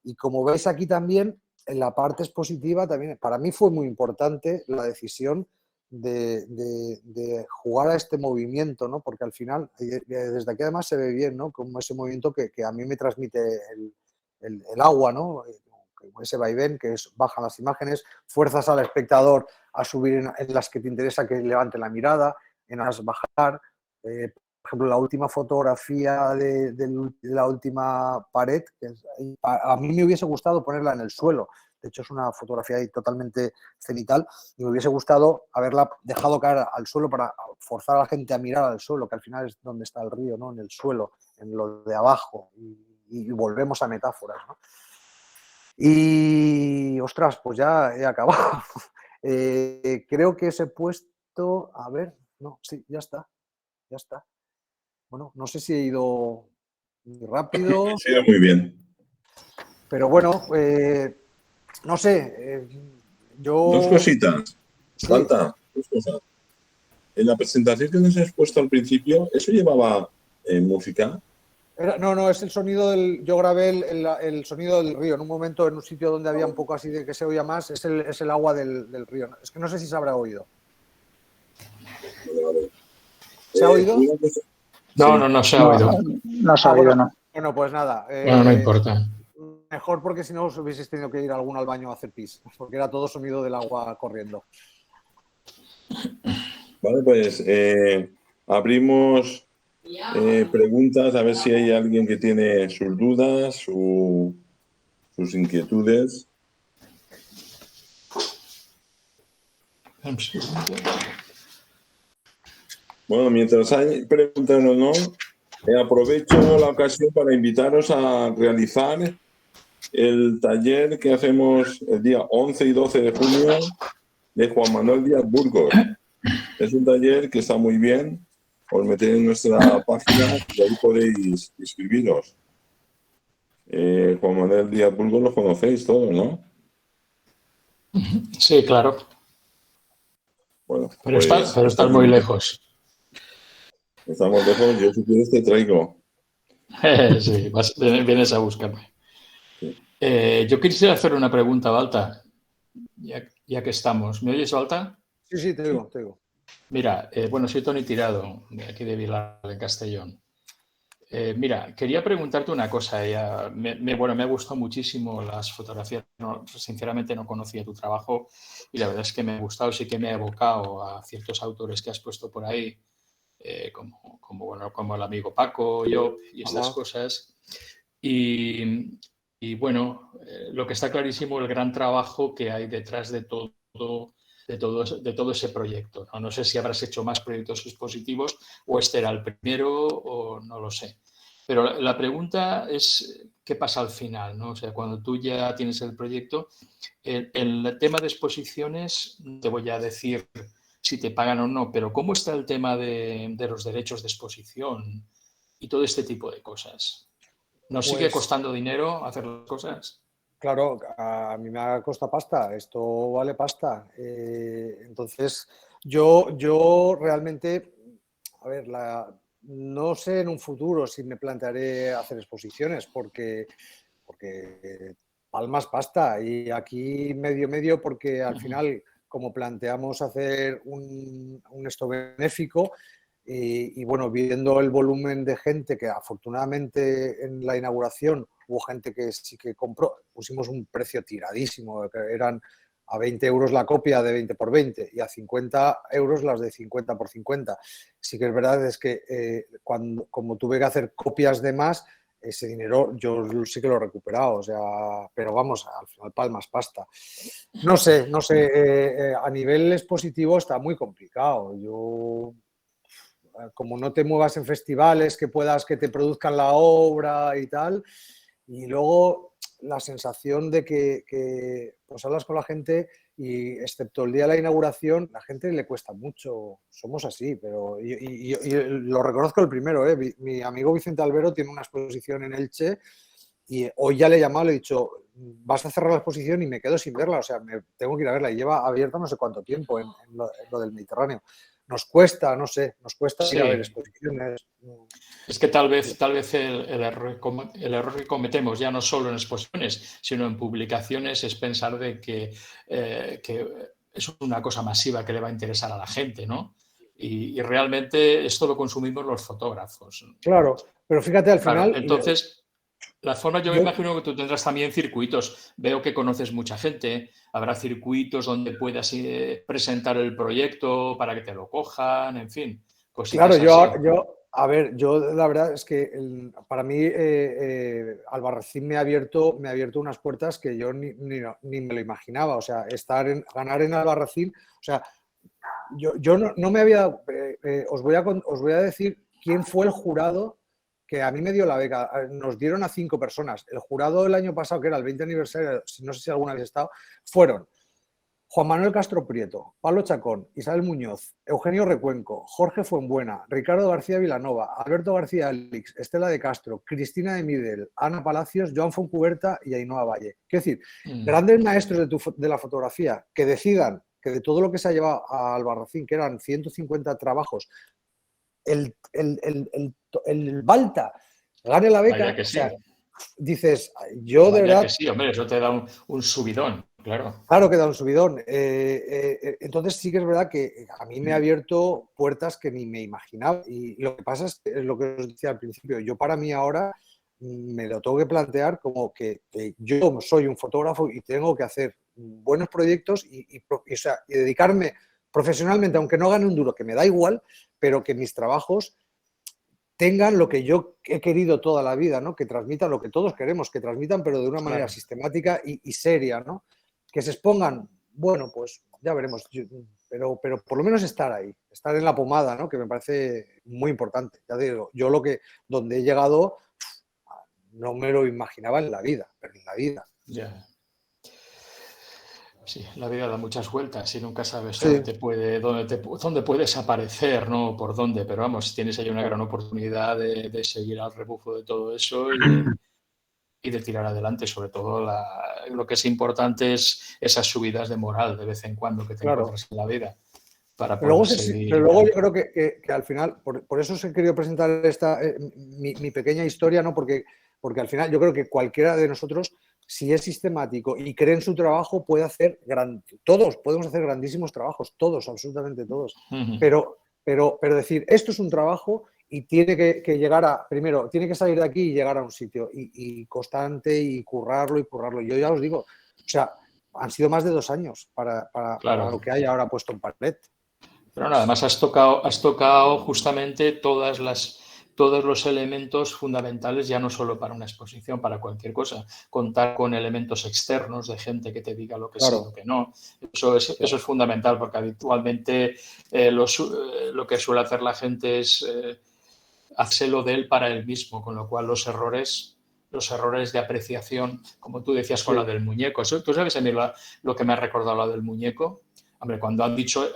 Y como veis aquí también, en la parte expositiva también, para mí fue muy importante la decisión de jugar a este movimiento, ¿no? Porque al final, desde aquí además se ve bien, ¿no? Como ese movimiento que a mí me transmite el agua, ¿no? Ese vaivén que bajan las imágenes, fuerzas al espectador a subir en las que te interesa que levante la mirada, en las bajar. Por ejemplo, la última fotografía de la última pared, a mí me hubiese gustado ponerla en el suelo. De hecho, es una fotografía ahí totalmente cenital y me hubiese gustado haberla dejado caer al suelo para forzar a la gente a mirar al suelo, que al final es donde está el río, ¿no? En el suelo, en lo de abajo. Y volvemos a metáforas, ¿no? Y, ostras, pues ya he acabado. Creo que ese puesto, a ver, no, sí, ya está. Bueno, no sé si he ido muy rápido, Sí, muy bien. pero bueno, no sé, Dos yo cositas. sí. Falta, dos cosas. En la presentación que nos has puesto al principio, ¿eso llevaba música? No, es el sonido del. Yo grabé el sonido del río en un momento en un sitio donde había un poco así de que se oía más. Es el agua del río. Es que no sé si se habrá oído. Vale, vale. ¿Se ha oído? Una cosa- No, Sí, no, no se ha No, oído. no se ha oído, no. Bueno, pues nada. Bueno, no importa. Mejor porque si no os hubieseis tenido que ir alguno al baño a hacer pis, porque era todo sonido del agua corriendo. vale, pues abrimos preguntas, a ver si hay alguien que tiene sus dudas, sus inquietudes. Bueno, mientras hay preguntas o no, aprovecho la ocasión para invitaros a realizar el taller que hacemos el día 11 y 12 de junio de Juan Manuel Díaz Burgos. Es un taller que está muy bien. Os metéis en nuestra página y ahí podéis inscribiros. Juan Manuel Díaz Burgos lo conocéis todos, ¿no? Sí, claro. Bueno, Pero, pues están muy lejos. estamos lejos. Yo si quieres te traigo. Sí, vienes a buscarme. Sí. Yo quisiera hacer una pregunta, Balta, ya que estamos. ¿Me oyes, Balta? Sí, te digo. Mira, bueno, soy Toni Tirado, de aquí de Vilar de Castellón. Mira, quería preguntarte una cosa. Bueno, me ha gustado muchísimo las fotografías. No, sinceramente no conocía tu trabajo y la verdad es que me ha gustado, sí que me ha evocado a ciertos autores que has puesto por ahí, como el amigo Paco, yo y estas cosas. Y bueno, lo que está clarísimo, el gran trabajo que hay detrás de todo ese proyecto, ¿no? No sé si habrás hecho más proyectos expositivos o este era el primero o no lo sé. Pero la pregunta es, ¿qué pasa al final, ¿no? O sea, cuando tú ya tienes el proyecto, el tema de exposiciones, te voy a decir si te pagan o no, pero ¿cómo está el tema de los derechos de exposición y todo este tipo de cosas? ¿Nos sigue Pues, costando dinero hacer las cosas? claro, a mí me ha costado pasta. Esto vale pasta. Entonces, yo realmente, a ver, no sé en un futuro si me plantearé hacer exposiciones porque palmas pasta y aquí medio porque al final como planteamos hacer un esto benéfico y bueno, viendo el volumen de gente que afortunadamente en la inauguración hubo gente que sí que compró, pusimos un precio tiradísimo, que eran a 20 euros la copia de 20 por 20 y a 50 euros las de 50 por 50. Sí que es verdad es que como tuve que hacer copias de más, ese dinero yo sí que lo he recuperado, o sea, pero vamos, al final palmas pasta. No sé, a nivel expositivo está muy complicado. Yo, como no te muevas en festivales, que te produzcan la obra y tal, y luego la sensación de que pues hablas con la gente y excepto el día de la inauguración, la gente le cuesta mucho, somos así, pero y lo reconozco el primero, mi amigo Vicente Albero tiene una exposición en Elche y hoy ya le he llamado, le he dicho, vas a cerrar la exposición y me quedo sin verla, o sea, tengo que ir a verla y lleva abierta no sé cuánto tiempo en lo del Mediterráneo. Nos cuesta, no sé, ir a ver exposiciones. Es que tal vez el error que cometemos ya no solo en exposiciones, sino en publicaciones es pensar de que es una cosa masiva que le va a interesar a la gente, ¿no? Y realmente esto lo consumimos los fotógrafos. Claro, pero fíjate al final. Entonces, la forma, yo me imagino que tú tendrás también circuitos. Veo que conoces mucha gente. Habrá circuitos donde puedas presentar el proyecto para que te lo cojan, en fin, cositas Claro, así. yo la verdad es que para mí Albarracín me ha abierto unas puertas que yo ni me lo imaginaba. O sea, ganar en Albarracín, o sea, yo no me había. Os voy a decir quién fue el jurado que a mí me dio la beca, nos dieron a 5 personas. El jurado el año pasado, que era el 20 aniversario, no sé si alguna vez estado, fueron Juan Manuel Castro Prieto, Pablo Chacón, Isabel Muñoz, Eugenio Recuenco, Jorge Fuenbuena, Ricardo García Vilanova, Alberto García Alix, Estela de Castro, Cristina de Midel, Ana Palacios, Joan Foncuberta y Ainhoa Valle. Quiero decir, grandes maestros de la fotografía que decidan que de todo lo que se ha llevado a Albarracín, que eran 150 trabajos, el Balta gane la beca. Vaya que sí. O sea, dices, yo Vaya de verdad... que sí, hombre, eso te da un subidón, claro. Claro que da un subidón. Entonces sí que es verdad que a mí me ha abierto puertas que ni me imaginaba. Y lo que pasa es lo que os decía al principio. Yo para mí ahora me lo tengo que plantear como que yo soy un fotógrafo y tengo que hacer buenos proyectos y dedicarme profesionalmente, aunque no gane un duro, que me da igual, pero que mis trabajos tengan lo que yo he querido toda la vida, ¿no? Que transmitan lo que todos queremos, que transmitan, pero de una manera sistemática y seria, ¿no? Que se expongan, bueno, pues ya veremos, pero por lo menos estar ahí, estar en la pomada, ¿no? Que me parece muy importante. Ya digo, yo donde he llegado, no me lo imaginaba en la vida, pero en la vida. Ya. Sí, la vida da muchas vueltas y nunca sabes Sí. dónde puedes aparecer, ¿no? Por dónde, pero vamos, tienes ahí una gran oportunidad de seguir al rebufo de todo eso y de tirar adelante. Sobre todo lo que es importante es esas subidas de moral de vez en cuando que te encuentras en la vida para poder seguir. Pero luego yo creo que al final, por eso os he querido presentar mi pequeña historia, ¿no? Porque al final yo creo que cualquiera de nosotros, si es sistemático y cree en su trabajo, puede hacer todos podemos hacer grandísimos trabajos, todos, absolutamente todos. Pero decir, esto es un trabajo y tiene que llegar primero, tiene que salir de aquí y llegar a un sitio y constante y currarlo. Yo ya os digo, o sea, han sido más de 2 años para lo que hay ahora puesto en pared. Pero nada más has tocado justamente todos los elementos fundamentales, ya no solo para una exposición, para cualquier cosa. Contar con elementos externos de gente que te diga lo que sí, lo que no. Eso es fundamental, porque habitualmente lo que suele hacer la gente es hacerlo de él para él mismo, con lo cual los errores de apreciación, como tú decías con la del muñeco. ¿Tú sabes a mí lo que me ha recordado la del muñeco? Hombre, cuando han dicho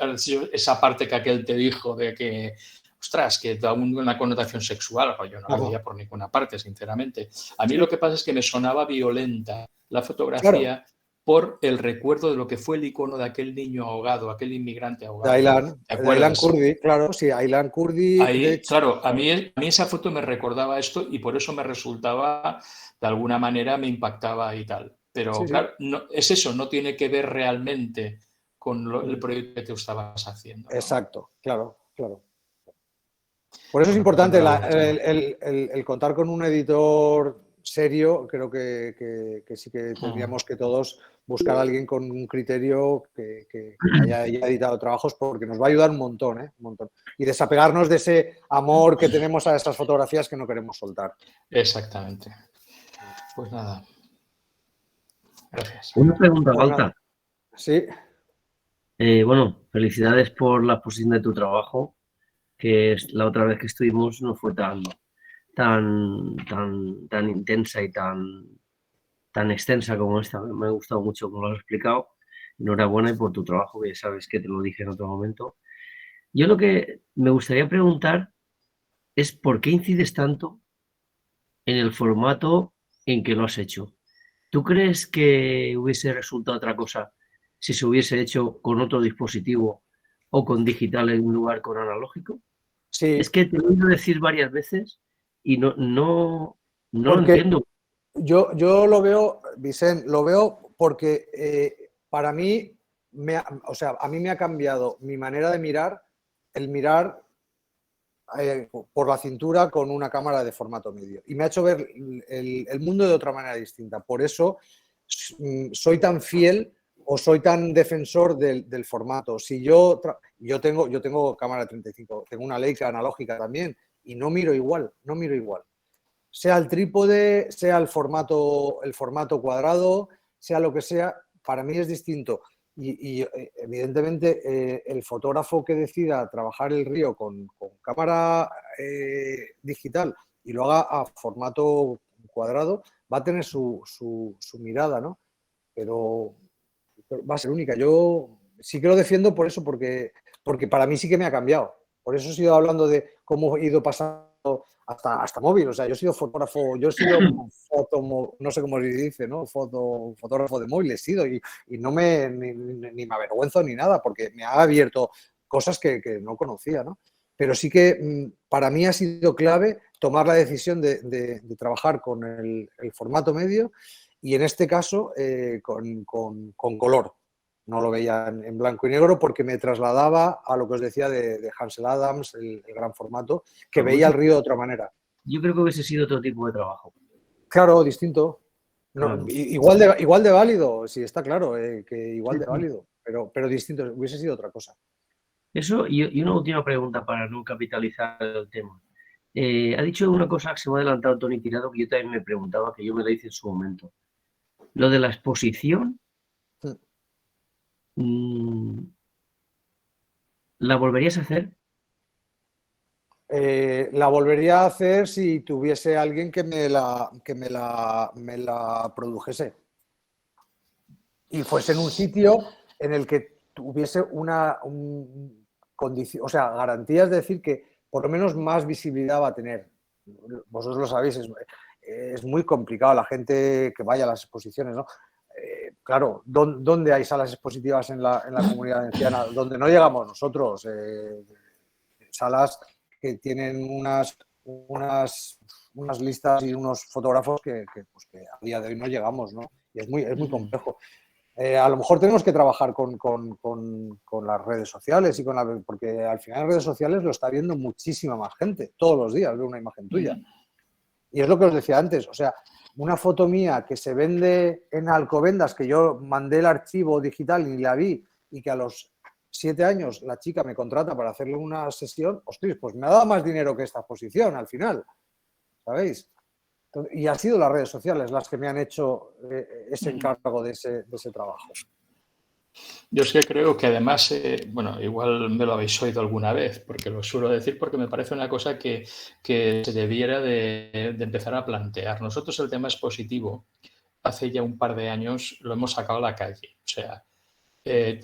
esa parte que aquel te dijo de que, ostras, que da una connotación sexual, pues yo no la veía por ninguna parte, sinceramente. A mí lo que pasa es que me sonaba violenta la fotografía por el recuerdo de lo que fue el icono de aquel niño ahogado, aquel inmigrante ahogado. De Aylan Kurdi, claro, sí, Aylan Kurdi. Ahí, claro, a mí esa foto me recordaba esto y por eso me resultaba, de alguna manera, me impactaba y tal. Pero claro, no, es eso, no tiene que ver realmente con el proyecto que tú estabas haciendo, ¿no? Exacto, claro. Por eso es importante el contar con un editor serio. Creo que sí que tendríamos que todos buscar a alguien con un criterio que haya editado trabajos, porque nos va a ayudar un montón, un montón. Y desapegarnos de ese amor que tenemos a esas fotografías que no queremos soltar. Exactamente. Pues nada. Gracias. Una pregunta, Balta. Sí. Bueno, felicidades por la exposición de tu trabajo, que la otra vez que estuvimos no fue tan intensa y tan extensa como esta. Me ha gustado mucho como lo has explicado. Enhorabuena y por tu trabajo, que ya sabes que te lo dije en otro momento. Yo lo que me gustaría preguntar es por qué incides tanto en el formato en que lo has hecho. ¿Tú crees que hubiese resultado otra cosa si se hubiese hecho con otro dispositivo o con digital en lugar con analógico? Sí. Es que te lo he oído decir varias veces y no lo entiendo. Yo lo veo, Vicent, lo veo porque para mí, a mí me ha cambiado mi manera de mirar, el mirar por la cintura con una cámara de formato medio. Y me ha hecho ver el mundo de otra manera distinta. Por eso soy tan fiel o soy tan defensor del formato. Si yo tengo cámara de 35, tengo una Leica analógica también y no miro igual. Sea el trípode, sea el formato cuadrado, sea lo que sea, para mí es distinto. Y evidentemente el fotógrafo que decida trabajar el río con cámara digital y lo haga a formato cuadrado, va a tener su mirada, ¿no? Pero va a ser única. Yo sí que lo defiendo por eso, porque para mí sí que me ha cambiado. Por eso he ido hablando de cómo he ido pasando hasta móvil. O sea, yo he sido fotógrafo, no sé cómo se dice, ¿no? Fotógrafo de móvil he sido y no ni me avergüenzo ni nada, porque me ha abierto cosas que no conocía, ¿no? Pero sí que para mí ha sido clave tomar la decisión de trabajar con el formato medio y en este caso con color. No lo veía en blanco y negro porque me trasladaba a lo que os decía de Ansel Adams, el gran formato, que veía el río de otra manera. Yo creo que hubiese sido otro tipo de trabajo. Claro, distinto. No, Claro. igual de válido, sí, está claro, que igual de válido, pero distinto, hubiese sido otra cosa. Eso, y una última pregunta para no capitalizar el tema. Ha dicho una cosa que se me ha adelantado Tony Tirado, que yo también me preguntaba, que yo me la hice en su momento. Lo de la exposición, ¿la volverías a hacer? La volvería a hacer si tuviese alguien que me la produjese y fuese en un sitio en el que tuviese una condición, o sea, garantías de decir que por lo menos más visibilidad va a tener. Vosotros lo sabéis, es muy complicado la gente que vaya a las exposiciones, ¿no? Claro, ¿dónde hay salas expositivas en la Comunidad Valenciana? Donde no llegamos nosotros. Salas que tienen unas listas y unos fotógrafos que a día de hoy no llegamos, ¿no? Y es muy complejo. A lo mejor tenemos que trabajar con las redes sociales porque al final en redes sociales lo está viendo muchísima más gente. Todos los días veo una imagen tuya. Y es lo que os decía antes, o sea, una foto mía que se vende en Alcobendas, que yo mandé el archivo digital y la vi, y que a los 7 años la chica me contrata para hacerle una sesión, hostia, pues me ha dado más dinero que esta exposición al final, ¿sabéis? Y han sido las redes sociales las que me han hecho ese encargo de ese trabajo. Yo es que creo que además, bueno, igual me lo habéis oído alguna vez, porque lo suelo decir porque me parece una cosa que se debiera de empezar a plantear. Nosotros el tema expositivo, hace ya un par de años lo hemos sacado a la calle. O sea,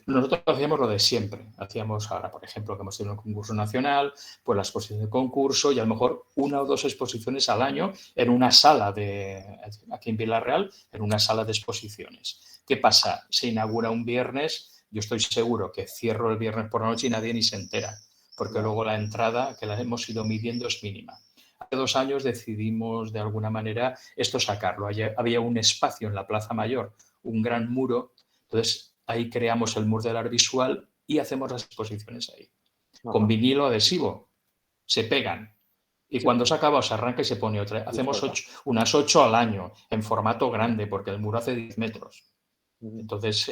nosotros hacíamos lo de siempre. Hacíamos ahora, por ejemplo, que hemos tenido un concurso nacional, pues la exposición de concurso y a lo mejor 1 o 2 exposiciones al año en una sala aquí en Villarreal, en una sala de exposiciones. ¿Qué pasa? Se inaugura un viernes, yo estoy seguro que cierro el viernes por la noche y nadie ni se entera, porque luego la entrada, que la hemos ido midiendo, es mínima. Hace 2 años decidimos de alguna manera esto sacarlo. Había un espacio en la Plaza Mayor, un gran muro, entonces ahí creamos el muro del art visual y hacemos las exposiciones ahí. Con vinilo adhesivo, se pegan. Y cuando se acaba, se arranca y se pone otra. Hacemos unas 8 al año, en formato grande, porque el muro hace 10 metros. Entonces,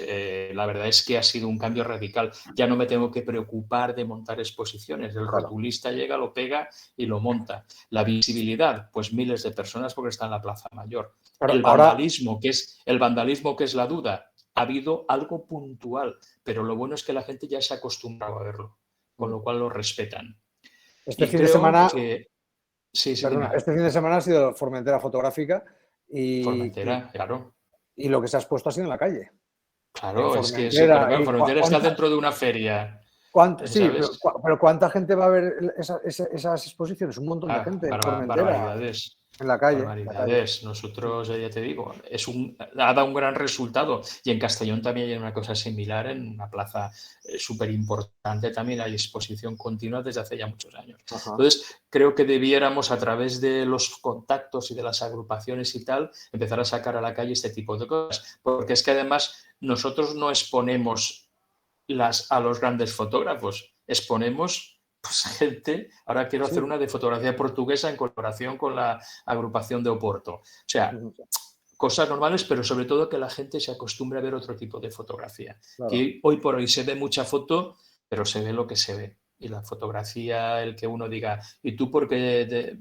la verdad es que ha sido un cambio radical. Ya no me tengo que preocupar de montar exposiciones. El rotulista llega, lo pega y lo monta. La visibilidad, pues miles de personas porque está en la Plaza Mayor. El vandalismo, que es la duda, ha habido algo puntual, pero lo bueno es que la gente ya se ha acostumbrado a verlo, con lo cual lo respetan. Este fin de semana ha sido Formentera Fotográfica Formentera, claro. Y lo que se ha expuesto ha sido en la calle. Claro, es que sí, pero claro, Formentera está dentro de una feria. Sí, pero ¿cuánta gente va a ver esas exposiciones? Un montón de gente en Formentera. Barbaridades. En la calle. Barbaridades. Nosotros, ya te digo, ha dado un gran resultado. Y en Castellón también hay una cosa similar, en una plaza súper importante también hay exposición continua desde hace ya muchos años. Ajá. Entonces, creo que debiéramos, a través de los contactos y de las agrupaciones y tal, empezar a sacar a la calle este tipo de cosas. Porque es que además nosotros no exponemos a los grandes fotógrafos, exponemos pues gente, ahora quiero hacer una de fotografía portuguesa en colaboración con la agrupación de Oporto. O sea, cosas normales, pero sobre todo que la gente se acostumbre a ver otro tipo de fotografía. Claro. Que hoy por hoy se ve mucha foto, pero se ve lo que se ve. Y la fotografía, el que uno diga, ¿y tú por qué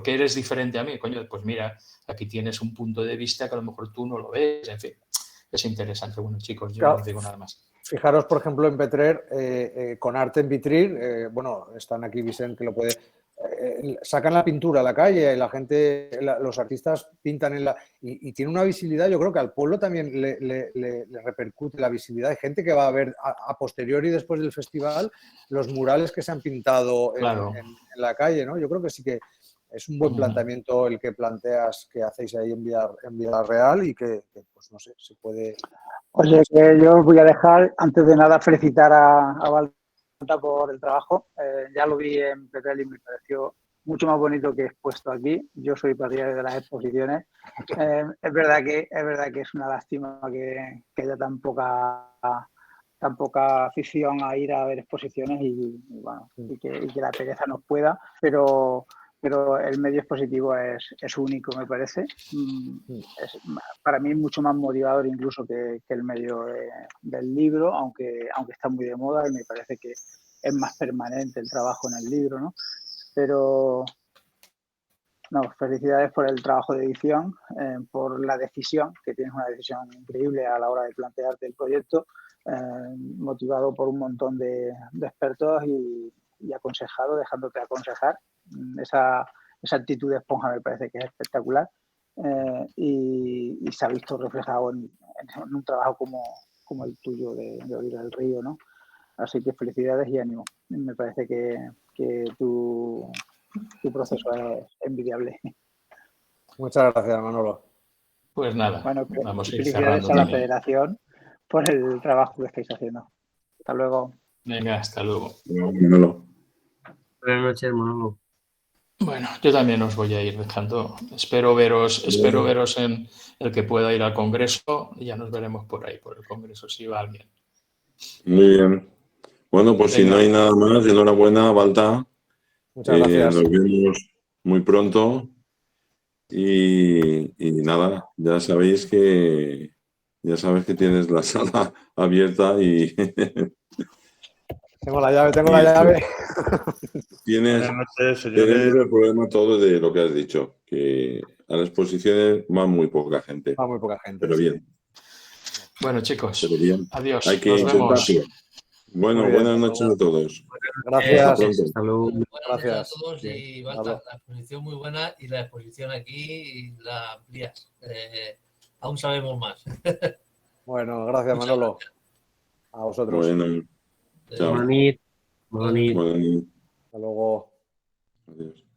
eres diferente a mí? Coño, pues mira, aquí tienes un punto de vista que a lo mejor tú no lo ves. En fin, es interesante. Bueno, chicos, yo no digo nada más. Fijaros, por ejemplo, en Petrer, con Arte en Vitrir, bueno, están aquí Vicente, que lo puede... sacan la pintura a la calle, la gente, los artistas pintan y tiene una visibilidad. Yo creo que al pueblo también le repercute la visibilidad. Hay gente que va a ver a posteriori, después del festival, los murales que se han pintado Claro. en la calle, ¿no? Yo creo que sí que es un buen planteamiento el que planteas, que hacéis ahí en Villarreal y que, pues no sé, se puede... Oye, que yo os voy a dejar, antes de nada, felicitar a Balta por el trabajo. Ya lo vi en Petrel y me pareció mucho más bonito que expuesto aquí. Yo soy partidario de las exposiciones. Es verdad que es una lástima que haya tan poca afición a ir a ver exposiciones y que la pereza nos pueda, pero el medio expositivo es único, me parece. Para mí es mucho más motivador incluso que el medio del libro, aunque está muy de moda y me parece que es más permanente el trabajo en el libro, ¿no? Pero no, felicidades por el trabajo de edición, por la decisión, que tienes una decisión increíble a la hora de plantearte el proyecto, motivado por un montón de expertos y aconsejado, dejándote aconsejar. Esa actitud de esponja me parece que es espectacular y se ha visto reflejado en un trabajo como el tuyo de Orilla del Río, ¿no? Así que felicidades y ánimo. Me parece que tu proceso es envidiable. Muchas gracias, Manolo. Pues nada, Bueno, vamos a ir felicidades cerrando a la también. Federación por el trabajo que estáis haciendo. Hasta luego. Venga, hasta luego. Manolo. Buenas noches, Manolo. Bueno, yo también os voy a ir dejando. Espero veros en el que pueda ir al Congreso y ya nos veremos por ahí, por el Congreso, si va alguien. Muy bien. Bueno, pues si Venga. no hay nada más, enhorabuena, Balta. Muchas gracias. Nos vemos muy pronto. Y nada, ya sabes que tienes la sala abierta y Tengo la llave. tienes Buenas noches, señores. tenemos el problema todo de lo que has dicho, que a las exposiciones va muy poca gente. Va muy poca gente. Pero bien, Bueno, chicos, pero bien. adiós. Hay que Nos vemos. intentarlo. Bueno, Muy bien, buenas hasta noches luego. a todos. Gracias. Hasta pronto. Hasta luego. Buenas noches Gracias. a todos y Balta, la exposición muy buena y la exposición aquí la amplías. Aún sabemos más. Bueno, gracias, Muchas Manolo. gracias. A vosotros. Bueno, chao. Bonit. Buenas noches. Hasta luego. Adiós.